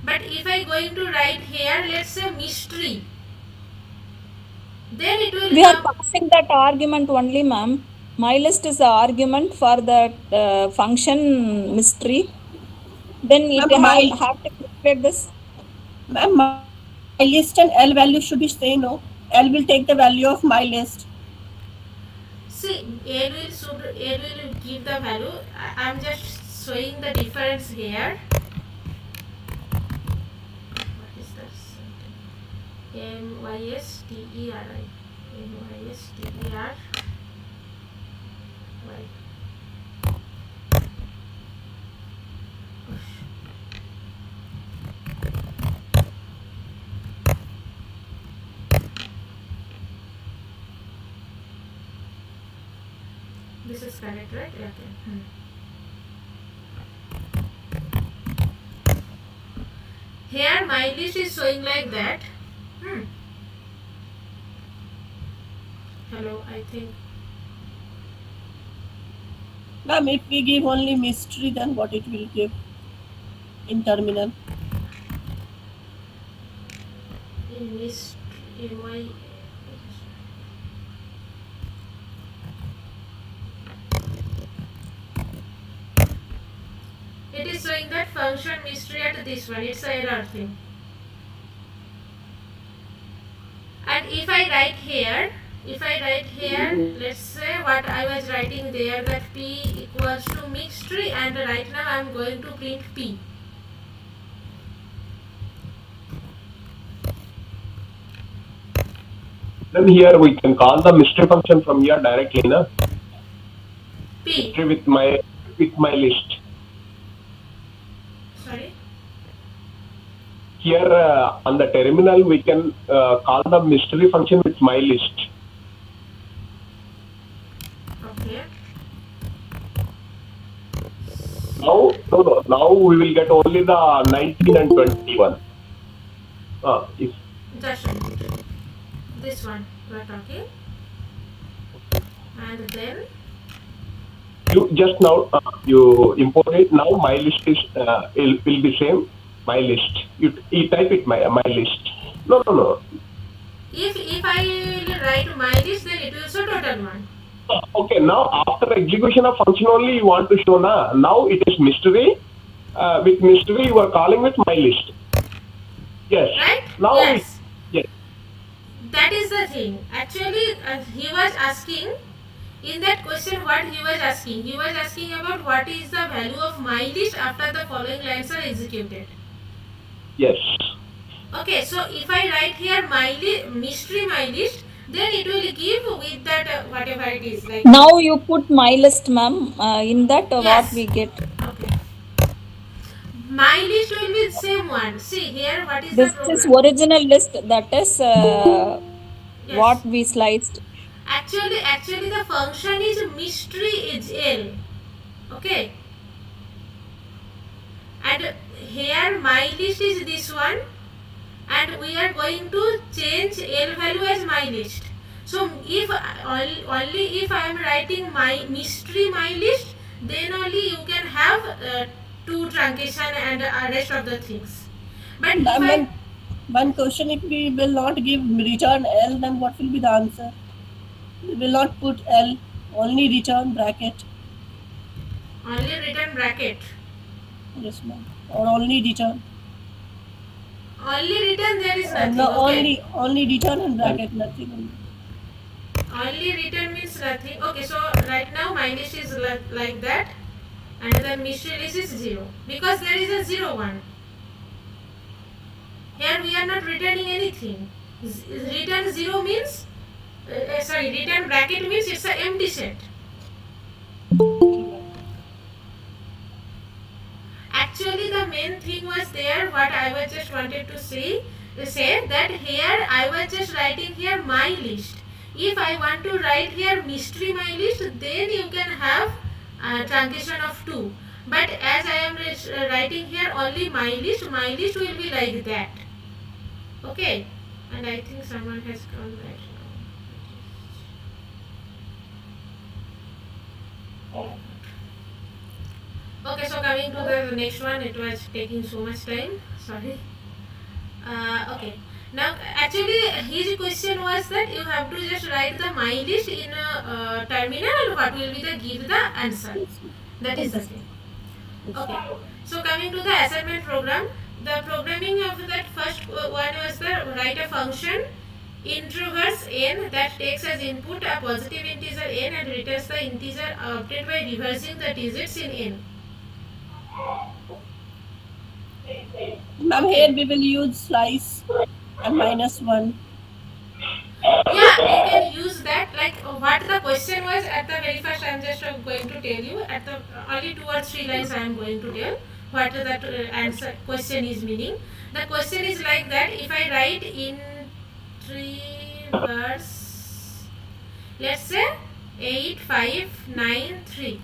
But if I going to write here, let's say mystery, then it will We are come. passing that argument only, ma'am. My list is the argument for that function mystery. Then it Ma'am, have to calculate this. ma'am, my list and L value should be same, no? L will take the value of my list. See, A will give the value. I'm just showing the difference here. What is that? MYSTERI. MYSTERI. This is correct, right? Okay. Here my list is showing like that. Hello, I think. Ma'am, if we give only mystery, then what it will give in terminal? In mystery, in my it is showing that function mystery at this one. It's a error thing. And if I write here, let's say what I was writing there, that P equals to mystery, and right now I am going to print P. Then here we can call the mystery function from here directly, na? P. Mystery with my list. Sorry. Here on the terminal we can call the mystery function with my list. Okay. Now we will get only the 19 and 21. If Just this one we are talking, and then you just now you import it. Now my list is will be same. My list. You type it my list. No. if I will write my list, then it will show total one. Okay. Now after execution of function only you want to show na. Now it is mystery. With mystery you are calling with my list. Yes. Right? Now Yes. Yes. That is the thing. Actually, he was asking in that question what he was asking. He was asking about what is the value of my list after the following lines are executed. Yes. Okay, so if I write here mystery my list, then it will give with that whatever it is. Like Now you put my list, ma'am. In that Yes. what we get. Okay. My list will be the same one. See here, what is This the program? is original list. That is Yes. what we sliced. Actually, the function is mystery is L. Okay. And here my list is this one, and we are going to change L value as my list. So if only if I am writing my mystery my list, then only you can have two truncation and rest of the things. But if one question, if we will not give return L, then what will be the answer? We will not put L, only return bracket. Only return bracket. Yes, ma'am. Or only return. Only return, there is nothing. No, Okay. only return and bracket, nothing. Only return means nothing. Okay, so right now my list is like that. and the mystery list is 0 because there is a 0 1. Here we are not returning anything. Return 0 means, return bracket means it's an empty set. Actually, the main thing was there. What I was just wanted to say that here I was just writing here my list. If I want to write here mystery my list, then you can have truncation of 2. But as I am writing here only my list will be like that. Okay, and I think someone has come right now. Okay, so coming to the next one, it was taking so much time. Sorry. Okay. Now, actually, his question was that you have to just write the my list in a terminal, and what will be the give the answer. That is the thing. Okay. So coming to the assignment program, the programming of that first one was the write a function introverts n that takes as input a positive integer n and returns the integer obtained by reversing the digits in n. Ma'am, here we will use slice and -1. Yeah, you can use that. Like what the question was at the very first, I am just going to tell you. At the only 2 or 3 lines, I am going to tell what that answer question is meaning. The question is like that. If I write in 3 verse, let's say 8593,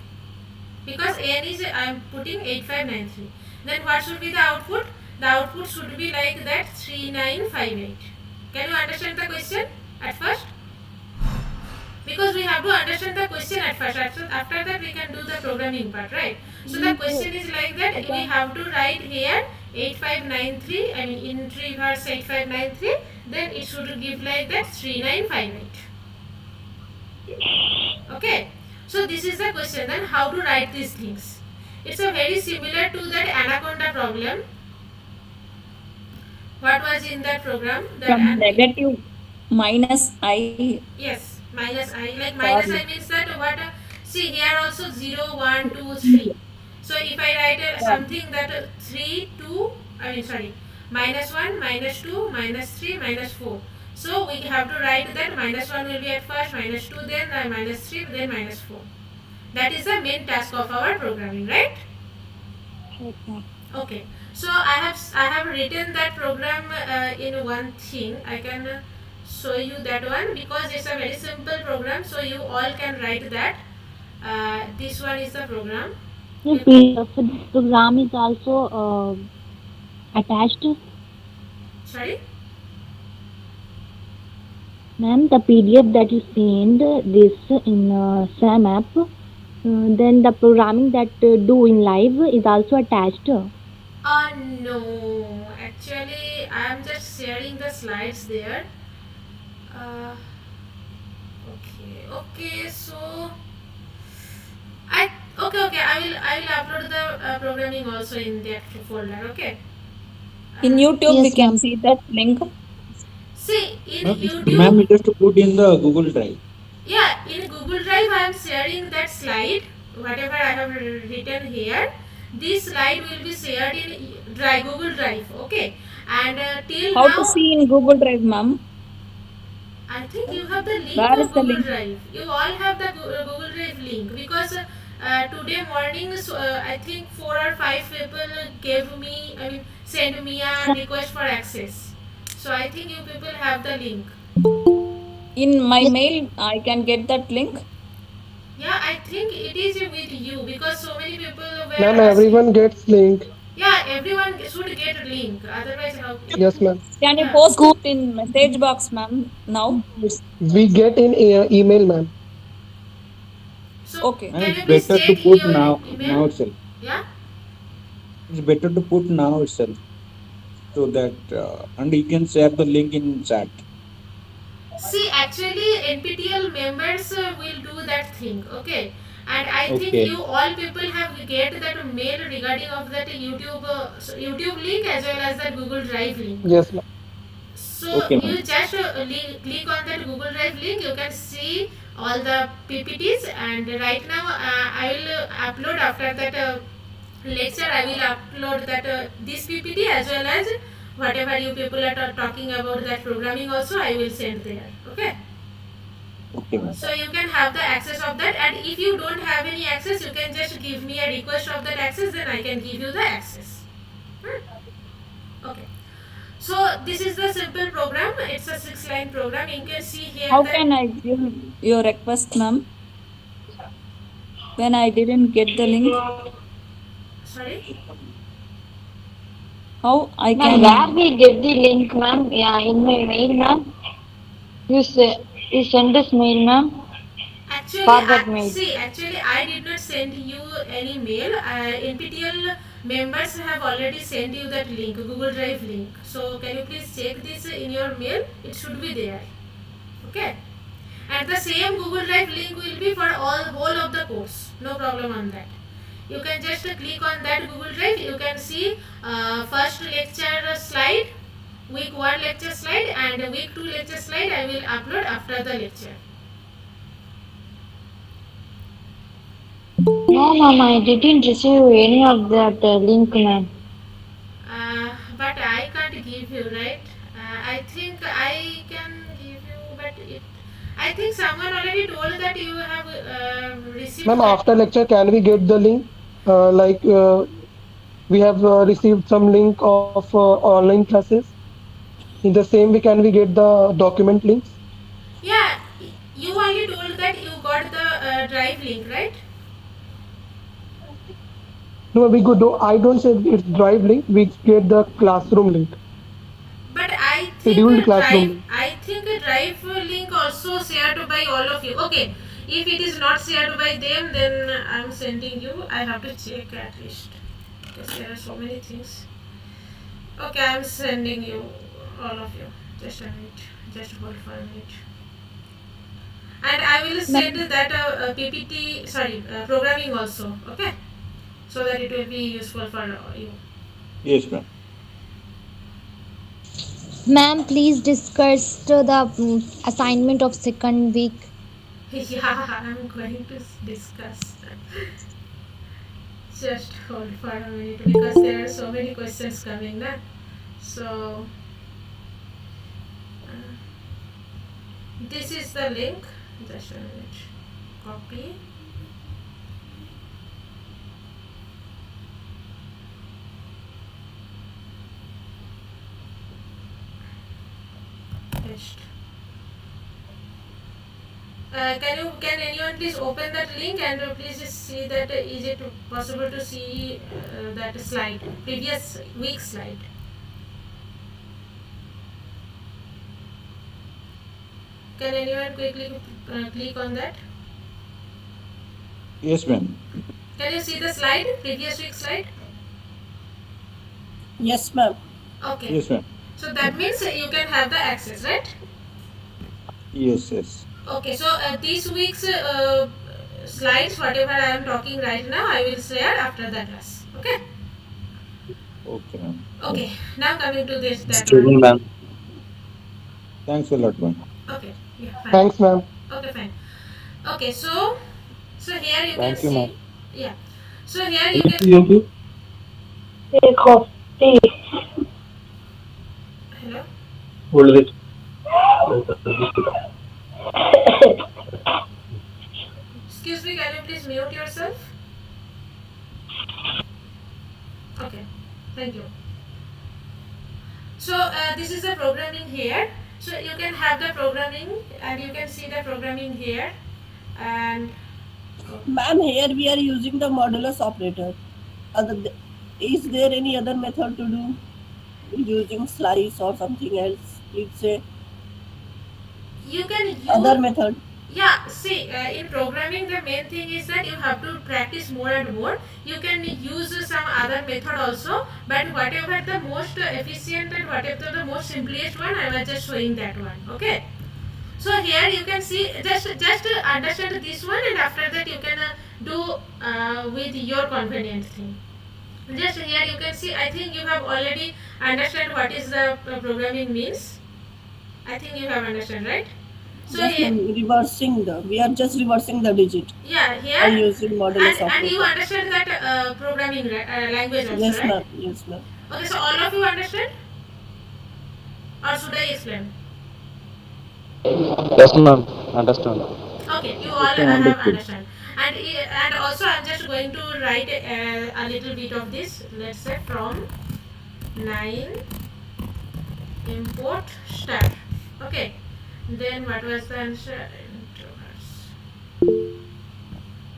because n is I am putting 8593. Then what should be the output? The output should be like that 3958. Can you understand the question at first? Because we have to understand the question at first. After that we can do the programming part, right? So the question is like that. We have to write here 8593. I mean in 3 verse 8593. Then it should give like that 3958. Okay. So this is the question. Then how to write these things? It's a very similar to that anaconda problem. What was in that program? From negative minus I. Yes, minus I. Like minus I means that what? See here also 0, 1, 2, 3. So if I write something that 3, 2, I mean sorry, -1, -2, -3, -4. So we have to write that -1 will be at first, -2 then, -3 then -4. That is the main task of our programming, right? Okay. So I have written that program in one thing. I can show you that one because it's a very simple program. So you all can write that. This one is the program. So this program is also attached. Sorry? Ma'am, the PDF that you send this in SAM app, then the programming that do in live is also attached. No. Actually, I am just sharing the slides there. Okay. So okay. I will upload the programming also in that folder. Okay. In YouTube, Yes, we can ma'am. see that link. See in YouTube. Ma'am, just to put in the Google Drive. Yeah, in Google Drive I am sharing that slide. Whatever I have written here, this slide will be shared in Google Drive. Okay. And till How now, to see in Google Drive, ma'am? I think you have the link Where is of the Google link? Drive. You all have the Google Drive link because today morning, I think 4 or 5 people sent me a request for access. So I think you people have the link. In my mail, I can get that link. Yeah, I think it is with you because so many people were Ma'am, asking. everyone gets link. Yeah, everyone should get a link. Otherwise, how? Yes, ma'am. Can you Yeah. post it in message box, ma'am, now? We get in email, ma'am. So Okay. And can it's you please better to check put your now email? itself. Yeah. It's better to put now itself, so that and you can share the link in chat. See, actually, NPTEL members will do that thing. Okay. And I think Okay. you all people have get that mail regarding of that YouTube link as well as the Google Drive link. Yes, ma'am. So Okay, you ma'am. just click on that Google Drive link. You can see all the PPTs, and right now I will upload after that lecture. I will upload that this PPT as well as whatever you people are talking about that programming also. I will send there. Okay. Okay, ma'am. So you can have the access of that, and if you don't have any access, you can just give me a request of that access. Then I can give you the access. Okay. So this is the simple program. It's a 6-line program. You can see here How that. can I give your request, ma'am, when I didn't get the link? Sorry. How I Ma'am, can? where we get the link, ma'am? Yeah, in my mail, ma'am. You send this mail, ma'am. Actually, Forward mail. actually, I did not send you any mail. NPTEL members have already sent you that link, Google Drive link. So can you please check this in your mail? It should be there. Okay. And the same Google Drive link will be for all whole of the course. No problem on that. You can just click on that Google Drive. You can see first lecture slide, week 1 lecture slide, and week 2 lecture slide. I will upload after the lecture. No, ma'am, I didn't receive any of that link, ma'am. But I can't give you, right? I think I can give you, but I think someone already told that you have received Ma'am, that. after lecture, can we get the link? We have received some link of online classes. In the same way, can we get the document links? Yeah, you only told that you got the drive link, right? No, we go. I don't say it's drive link. We get the classroom link, But I think scheduled classroom drive, link. I think drive link also shared by all of you. Okay, if it is not shared by them, then I'm sending you. I have to check at least because there are so many things. Okay, I'm sending you all of you. Just a minute. Just hold for a minute. And I will send Ma'am, that PPT. Sorry, programming also. Okay, so that it will be useful for you. Yes, ma'am. Ma'am, please discuss the assignment of second week. Yeah, I'm going to discuss. Just hold for a minute because there are so many questions coming now. So this is the link. Just a minute. Copy. Paste. Can anyone please open that link and please just see that is it possible to see that slide, previous week slide. Can anyone quickly click on that? Yes, ma'am. Can you see the slide, previous week slide? Yes, ma'am. Okay. Yes, ma'am. So that means you can have the access, right? Yes, yes. Okay. So this week's slides, whatever I am talking right now, I will share after the class. Okay. Okay, ma'am. Okay. Now coming to this that one. Student, ma'am. Thanks a lot, ma'am. Okay. Yeah. Fine. Thanks, ma'am. Okay. Fine. Okay. So here you can Thank you, ma'am. see. Yeah. So here you can. Take off. Hello. Hold this. Excuse me. Can you please mute yourself? Okay. Thank you. So this is the programming here. So you can have the programming and you can see the programming here. And Ma'am, here we are using the modulus operator. Is there any other method to do using slice or something else? Please say you can use other method. yeah, see in programming the main thing is that you have to practice more and more. You can use some other method also, but whatever the most efficient and whatever the most simplest one, I was just showing that one. Okay. So here you can see, just understand this one, and after that you can do with your convenient thing. Just here you can see, I think you have already understand what is the programming means. I think you have understood, right? So Yes, ma'am. We are just reversing the digit yeah, by here using modulus and you operator. understand that programming language also, Yes, right? ma'am. Yes, ma'am. Okay, so all of you understand, or should I explain? Yes, ma'am. Understand. Okay, you all have understand, and also I'm just going to write a little bit of this. Let's say from 9 import star. Okay, then what was the answer?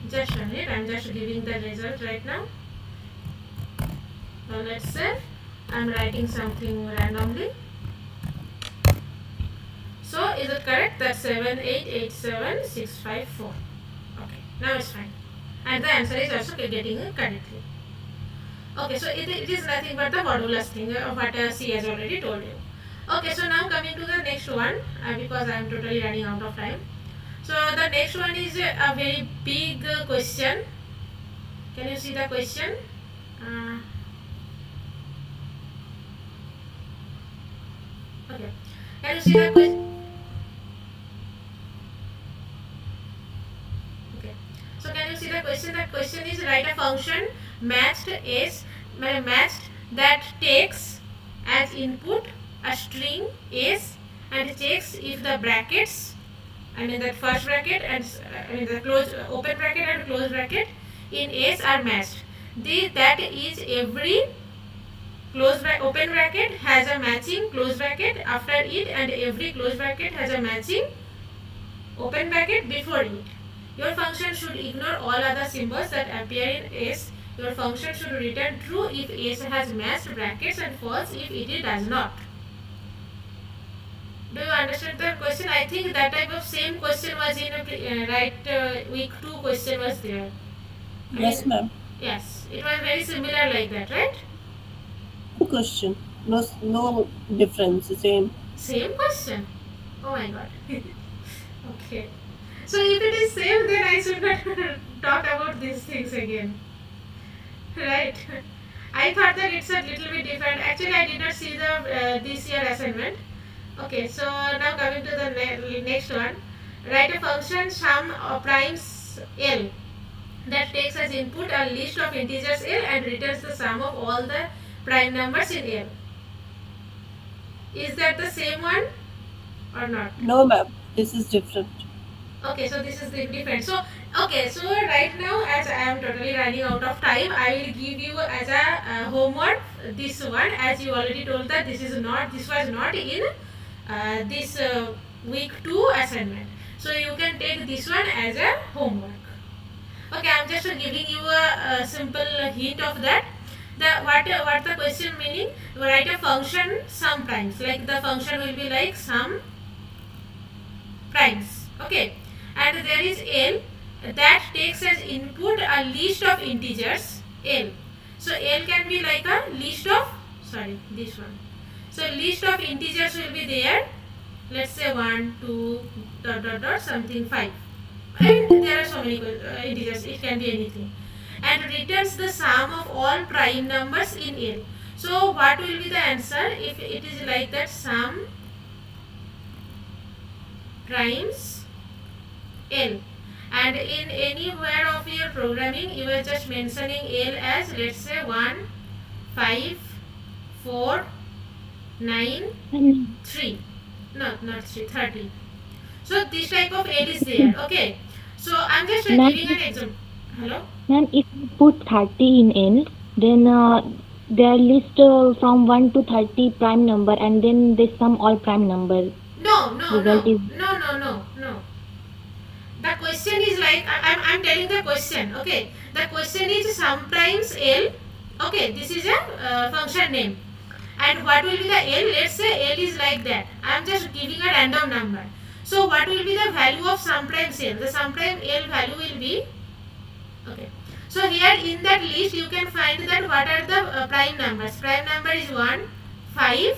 Just a minute, I'm just giving the result right now. Now let's say I'm writing something randomly. So is it correct that 7887654? Okay, now it's fine. And the answer is also getting it correctly. Okay, so it is nothing but the modulus thing of what C has already told you. Okay, so now coming to the next one, because I am totally running out of time. So the next one is a very big question. Can you see the question? Uh, okay, can you see the question? Okay, so can you see the question? The question is write a function matched that takes as input a string s and checks if the brackets, I mean that first bracket and I mean the close open bracket and close bracket in s are matched. That is every open bracket has a matching close bracket after it and every close bracket has a matching open bracket before it. Your function should ignore all other symbols that appear in S. Your function should return true if S has matched brackets and false if it does not. Do you understand the question? I think that type of same question was in week 2 question was there. I Yes, mean, ma'am. yes, it was very similar like that, right? Good question. No difference. Same. Same question. Oh my god. Okay. So if it is same, then I should not talk about these things again. Right. I thought that it's a little bit different. Actually, I did not see the this year assignment. Okay, so now coming to the next one. Write a function sum of primes L that takes as input a list of integers L and returns the sum of all the prime numbers in L. Is that the same one or not? No, ma'am. This is different. Okay, so this is the different. So okay, so right now as I am totally running out of time, I will give you as a homework this one, as you already told that this was not in this week 2 assignment. So you can take this one as a homework. Okay, I'm just giving you a simple hint of that. What the question meaning? Write a function sum primes. Like the function will be like sum primes. Okay, and there is L that takes as input a list of integers L. So L can be like a list of, sorry, this one. So list of integers will be there. Let's say 1, 2, dot dot dot something 5. And there are so many integers. It can be anything. And returns the sum of all prime numbers in L. So what will be the answer if it is like that sum primes L, and in anywhere of your programming you are just mentioning L as let's say 1, 5, 4, 9, 3, no, not 3, 30. So this type of L is there. Okay, so I'm just Ma'am, giving an example. Hello. ma'am, if you put 30 in N, then they list from 1 to 30 prime number and then they sum all prime number. Result is No. The question is like I'm telling the question. Okay, the question is sometimes L. Okay, this is a function name, and what will be the L? Let's say L is like that. I'm just giving a random number. So what will be the value of sometimes L? The sometimes L value will be, okay. So here in that list you can find that what are the prime numbers. Prime number is 1, 5,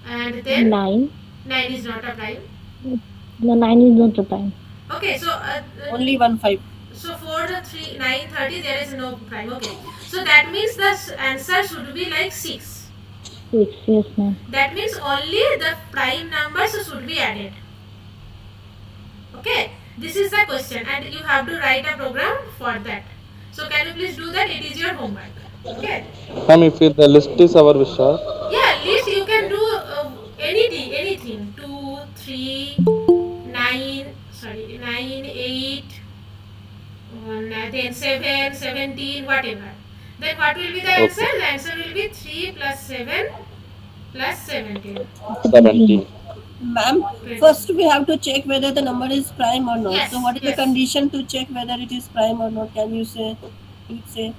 and then 9. 9 is not a prime. No, 9 is not a prime. Okay, so only 1, 5. So for the 3, 9, 30 there is no prime. Okay, so that means the answer should be like 6. 6. Yes, ma'am. That means only the prime numbers should be added. Okay, this is the question and you have to write a program for that. So can you please do that? It is your homework. Okay. Ma'am, if the list is our Vishal. Yeah, list you can do anything 2 3 9, sorry, 9 8, then 7 17, whatever. Then what will be the answer? Okay. The answer will be 3 plus 7 plus 17. 17. Ma'am, 20. first we have to check whether the number is prime or not. So Yes, what is the yes. condition to check whether it is prime or not? Can you say? Please say.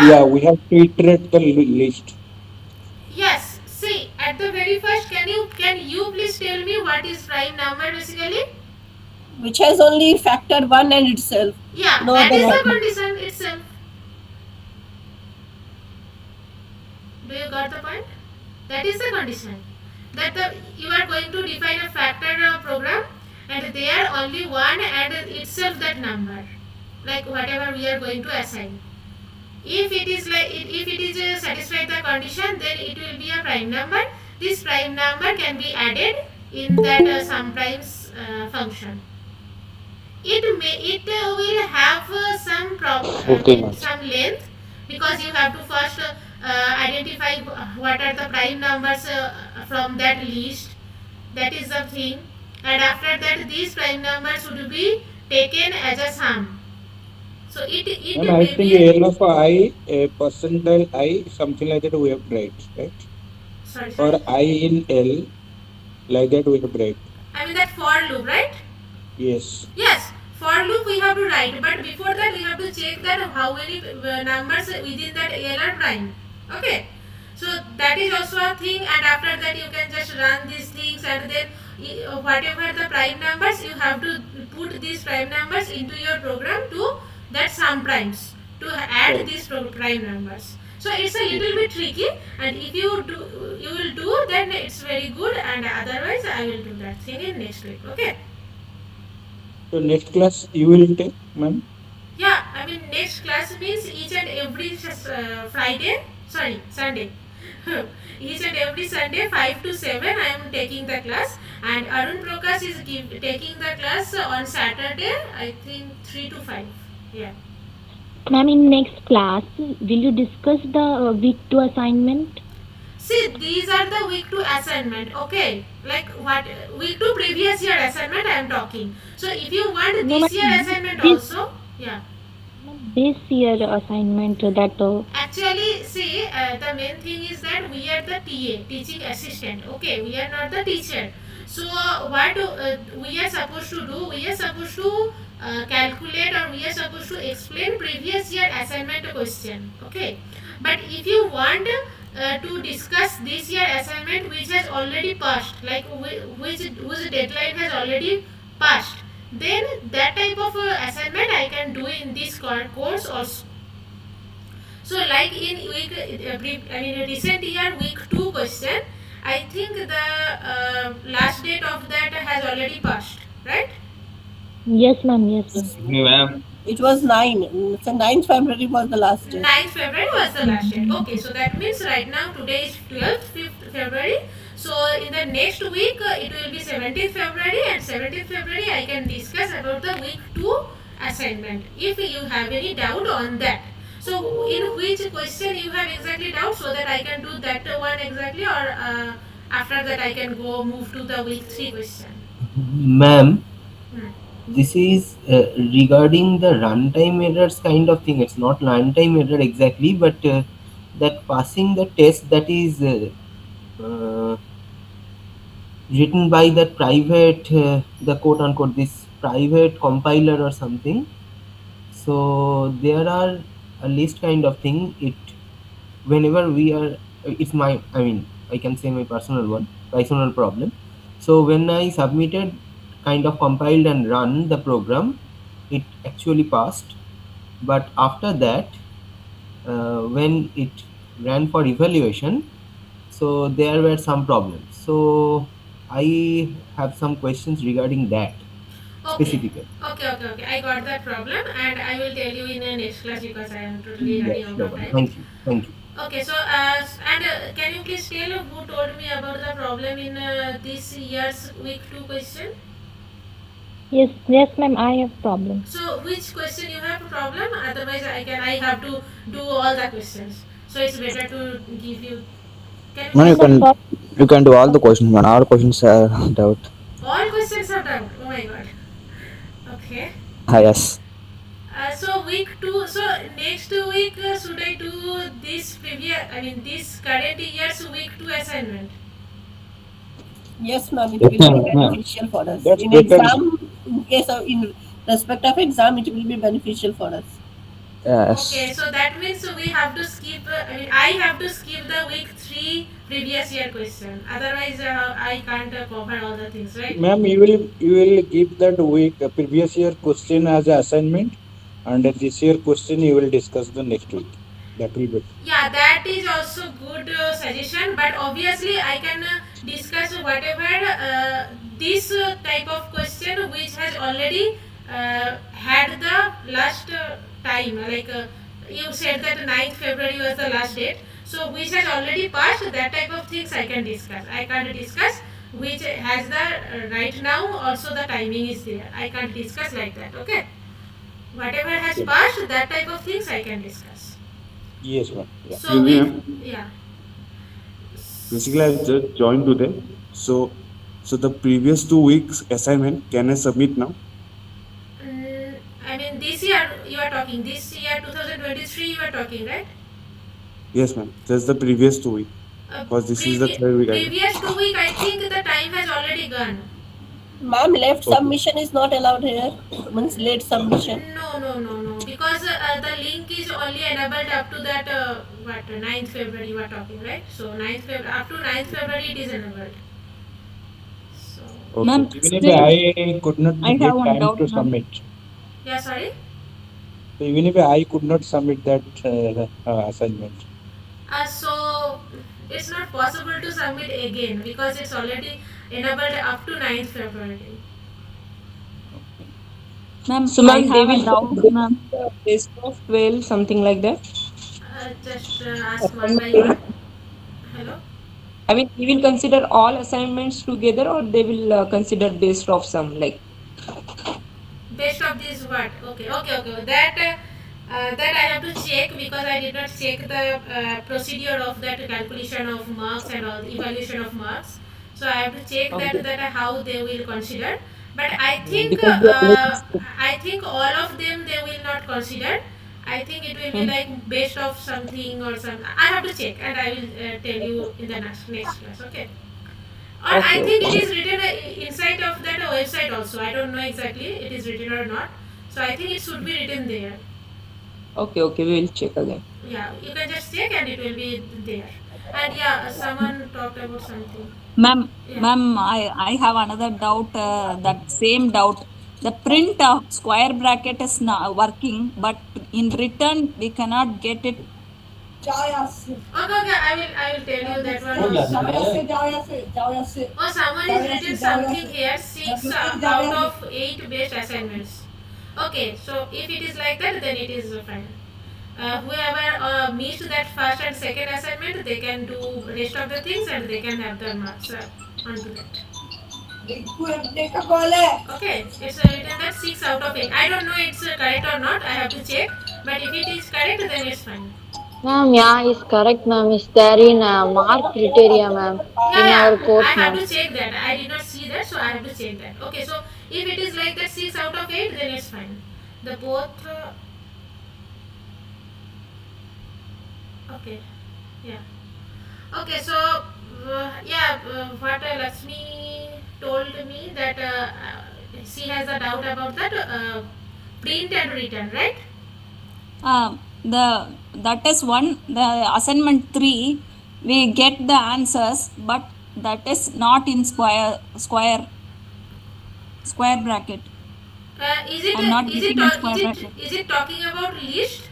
Yeah, we have to iterate the list. Yes, see, at the very first, can you please tell me what is prime number basically? Which has only factor 1 and itself. Yeah, No that other is the factor. condition itself. Do you got the point? That is the condition. That you are going to define a factor program and there only one and itself that number. Like whatever we are going to assign. If it is if it is satisfied the condition, then it will be a prime number. This prime number can be added in that sum primes function. It will have some Okay, ma'am. some length because you have to first identify what are the prime numbers from that list. That is the thing, and after that these prime numbers should be taken as a sum. So it And I may think be L of I, a percentile I, something like that we have to write, right? sorry. Or I in L, like that we have to write. I mean that for loop, right? Yes. Yes, for loop we have to write, but before that we have to check that how many numbers within that L are prime. Okay, so that is also a thing, and after that you can just run these things, and then whatever the prime numbers, you have to put these prime numbers into your program to that sum primes to add Correct. these prime numbers. So it's a Yes. little bit tricky, and if you do, you will do, then it's very good, and otherwise I will do that thing in next week. Okay. So next class you will take, ma'am? Yeah, I mean next class means each and every Friday, sorry, Sunday. Each and every Sunday 5 to 7 I am taking the class, and Arun Prakash is taking the class on Saturday, I think 3 to 5. Yeah. Ma'am, in next class, will you discuss the week 2 assignment? See, these are the week 2 assignment, okay? Like what week 2 previous year assignment I am talking. So if you want No, this year ma'am, assignment this also, yeah. this year assignment that Actually, see, the main thing is that we are the TA, teaching assistant. Okay, we are not the teacher. So, what we are supposed to do? We are supposed to calculate, or we are supposed to explain previous year assignment question. Okay, but if you want to discuss this year assignment which has already passed, like whose deadline has already passed, then that type of assignment I can do in this course also. So, like in week, recent year week 2 question, I think the last date of that has already passed, right? yes, ma'am, yes, ma'am. Ma'am. It was 9. So 9th February was the last day. 9th February was the last date. Okay, so that means right now today is 12th February. So in the next week it will be 17th February, and 17th February I can discuss about the week 2 assignment if you have any doubt on that. So in which question you have exactly doubt, so that I can do that one exactly, or after that I can go move to the week 3 question. Ma'am, Hmm. this is regarding the runtime errors kind of thing. It's not runtime error exactly, but that passing the test that is uh, written by that private, the quote unquote, this private compiler or something. So there are a list kind of thing. It whenever we are, it's my, I mean, I can say my personal problem. So when I submitted, kind of compiled and run the program, it actually passed. But after that, when it ran for evaluation, so there were some problems. So I have some questions regarding that Okay. specifically. Okay. I got that problem, and I will tell you in the next class because I am totally Yes, running out sure. of time. Thank you. Thank you. Okay, so can you please tell who told me about the problem in this year's week 2 question? Yes, yes, ma'am. I have problem. So which question you have problem? Otherwise, I have to do all the questions. So it's better to give you. Can you Man, please tell? you can do all the questions, man. All questions are doubt. All questions are done. Oh my god. Okay. Ah, yes. So week 2. So next week should I do this previous? I mean this current year's week 2 assignment? Yes, ma'am, it Yes, will be ma'am. Yeah. beneficial for us. That's In better. exam, in case of in respect of exam, it will be beneficial for us. Okay, Yes. so that means we have to skip. I mean, I have to skip the week 3 previous year question. Otherwise, I can't cover all the things, right? Ma'am, you will give that week previous year question as a assignment, and this year question you will discuss the next week. That will be. Yeah, that is also good suggestion. But obviously, I can discuss whatever this type of question which has already had the last time. Like you said that 9th February was the last date. So which has already passed. That type of things I can discuss. I can't discuss which has the right now. Also the timing is there. I can't discuss like that. Okay. Whatever has passed, that type of things I can discuss. Yes, ma'am. Yeah. So we, yeah. Basically, I just joined today. So the previous 2 weeks assignment, can I submit now? I mean this year you are talking. This year 2023 you are talking, right? Yes, ma'am. Just the previous 2 weeks. Because this is the third week. Previous 2 week I think the time has already gone. Ma'am, late Okay. submission is not allowed here. Means late submission. No. Because the link is only enabled up to that what 9th February you are talking, right? So 9th February up to 9th February it is enabled. So. Okay. Ma'am, Even if still I could not I have get one time doubt, to ma'am. submit, Yeah, sorry. so even if I could not submit that assignment. So it's not possible to submit again because it's already enabled up to 9th February. Ma'am, So, I ma'am, they have a will doubt, submit ma'am. the list of 12, something like that. Just ask one by Assignment. one. Hello. I mean, he will consider all assignments together, or they will consider based off some like. Best of this what? Okay. That I have to check because I did not check the procedure of that calculation of marks and all the evaluation of marks. So I have to check Okay. that how they will consider. But Because they already. I think all of them they will not consider. I think it will be Hmm. like based off something or some. I have to check and I will tell you in the next class. Okay. Or I Okay, think it okay. is written inside of that website also. I don't know exactly it is written or not. So I think it should be written there. Okay, okay. We will check again. Yeah, you can just check and it will be there. And yeah, someone talked about something. Ma'am, Yeah. ma'am, I have another doubt, that same doubt. The print of square bracket is not working, but in return we cannot get it. Okay, I will tell you that one also. Oh, someone is written something here 6 out of 8 best assignments. Okay, so if it is like that, then it is fine. Whoever missed that first and second assignment, they can do rest of the things and they can have the marks onto that. Okay, it's written that 6 out of 8. I don't know it's correct or not. I have to check. But if it is correct, then it's fine. Ma'am, yeah, is correct, ma'am. Is there in mark criteria, ma'am, in our I course, have ma'am. to check that. I did not see that, so I have to check that. Okay, so if it is like that 6 out of 8, then it's fine. The both. Okay, yeah. Okay, so what Lakshmi told me that she has a doubt about that print and return, right? That is one. The assignment 3, we get the answers, but that is not in square bracket. I'm not getting in square bracket. Is it talking about list?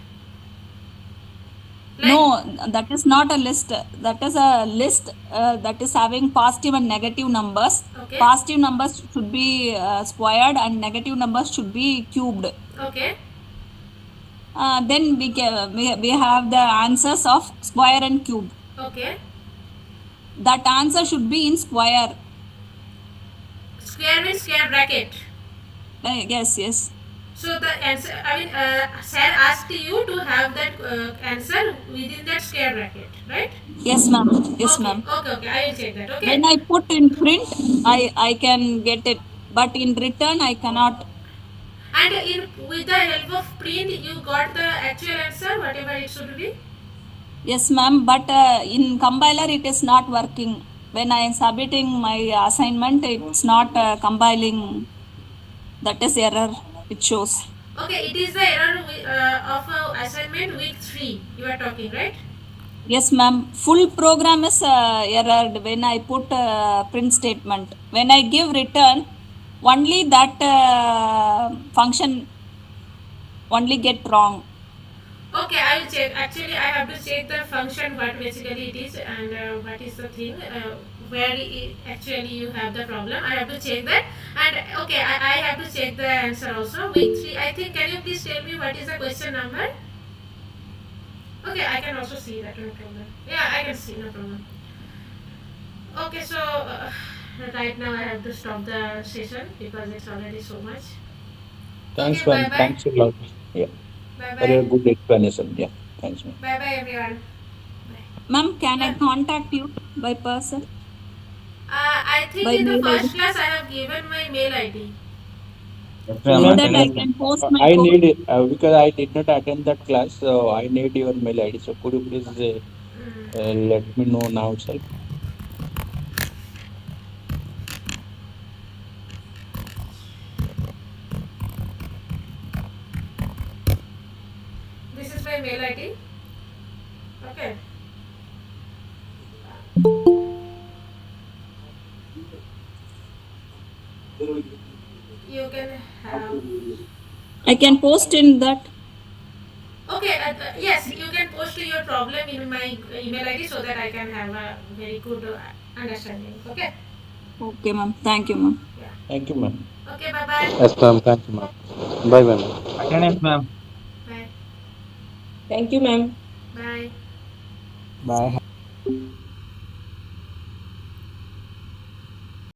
No, that is not a list. That is a list that is having positive and negative numbers. Okay. Positive numbers should be squared and negative numbers should be cubed. Okay. then we have the answers of square and cube. Okay. That answer should be in square. Square means square bracket. Yes. So the answer, sir asked you to have that answer within that square bracket, right? Yes, ma'am. Yes, Okay, ma'am. okay. I will check that. Okay. When I put in print, I can get it, but in return I cannot. And with the help of print, you got the actual answer, whatever it should be. Yes, ma'am. But in compiler it is not working. When I am submitting my assignment, it's not compiling. That is error. It shows. Okay, it is the error of assignment week 3 you are talking, right? Yes, ma'am. Full program is errored when I put print statement. When I give return, only that function only get wrong. Okay, I will check. Actually, I have to check the function, what basically it is, and what is the thing, where actually you have the problem. I have to check that. And okay, I have to check the answer also. Week 3, I think, can you please tell me what is the question number? Okay, I can also see that, no problem. Yeah, I can see, no problem. Okay, so right now I have to stop the session because it's already so much. Thanks, Okay, bye man. bye. Thanks a lot. Yeah. Bye For your bye. good explanation. Yeah. Thanks, man. Bye bye, everyone. Ma'am, can I contact you by person? I think By in the mail first ID? class I have given my mail ID. In that I can post my I code. need it because I did not attend that class, so I need your mail ID. So could you please let me know now itself? This is my mail ID. Okay. You can have. I can post in that. Okay, yes, you can post your problem in my email ID so that I can have a very good understanding. Okay. Okay, ma'am. Thank you, ma'am. Yeah. Thank you, ma'am. Okay, bye bye. Yes, ma'am. Thank you, ma'am. Bye, bye, ma'am. Attendance, ma'am. Bye. Thank you, ma'am. Bye. Bye.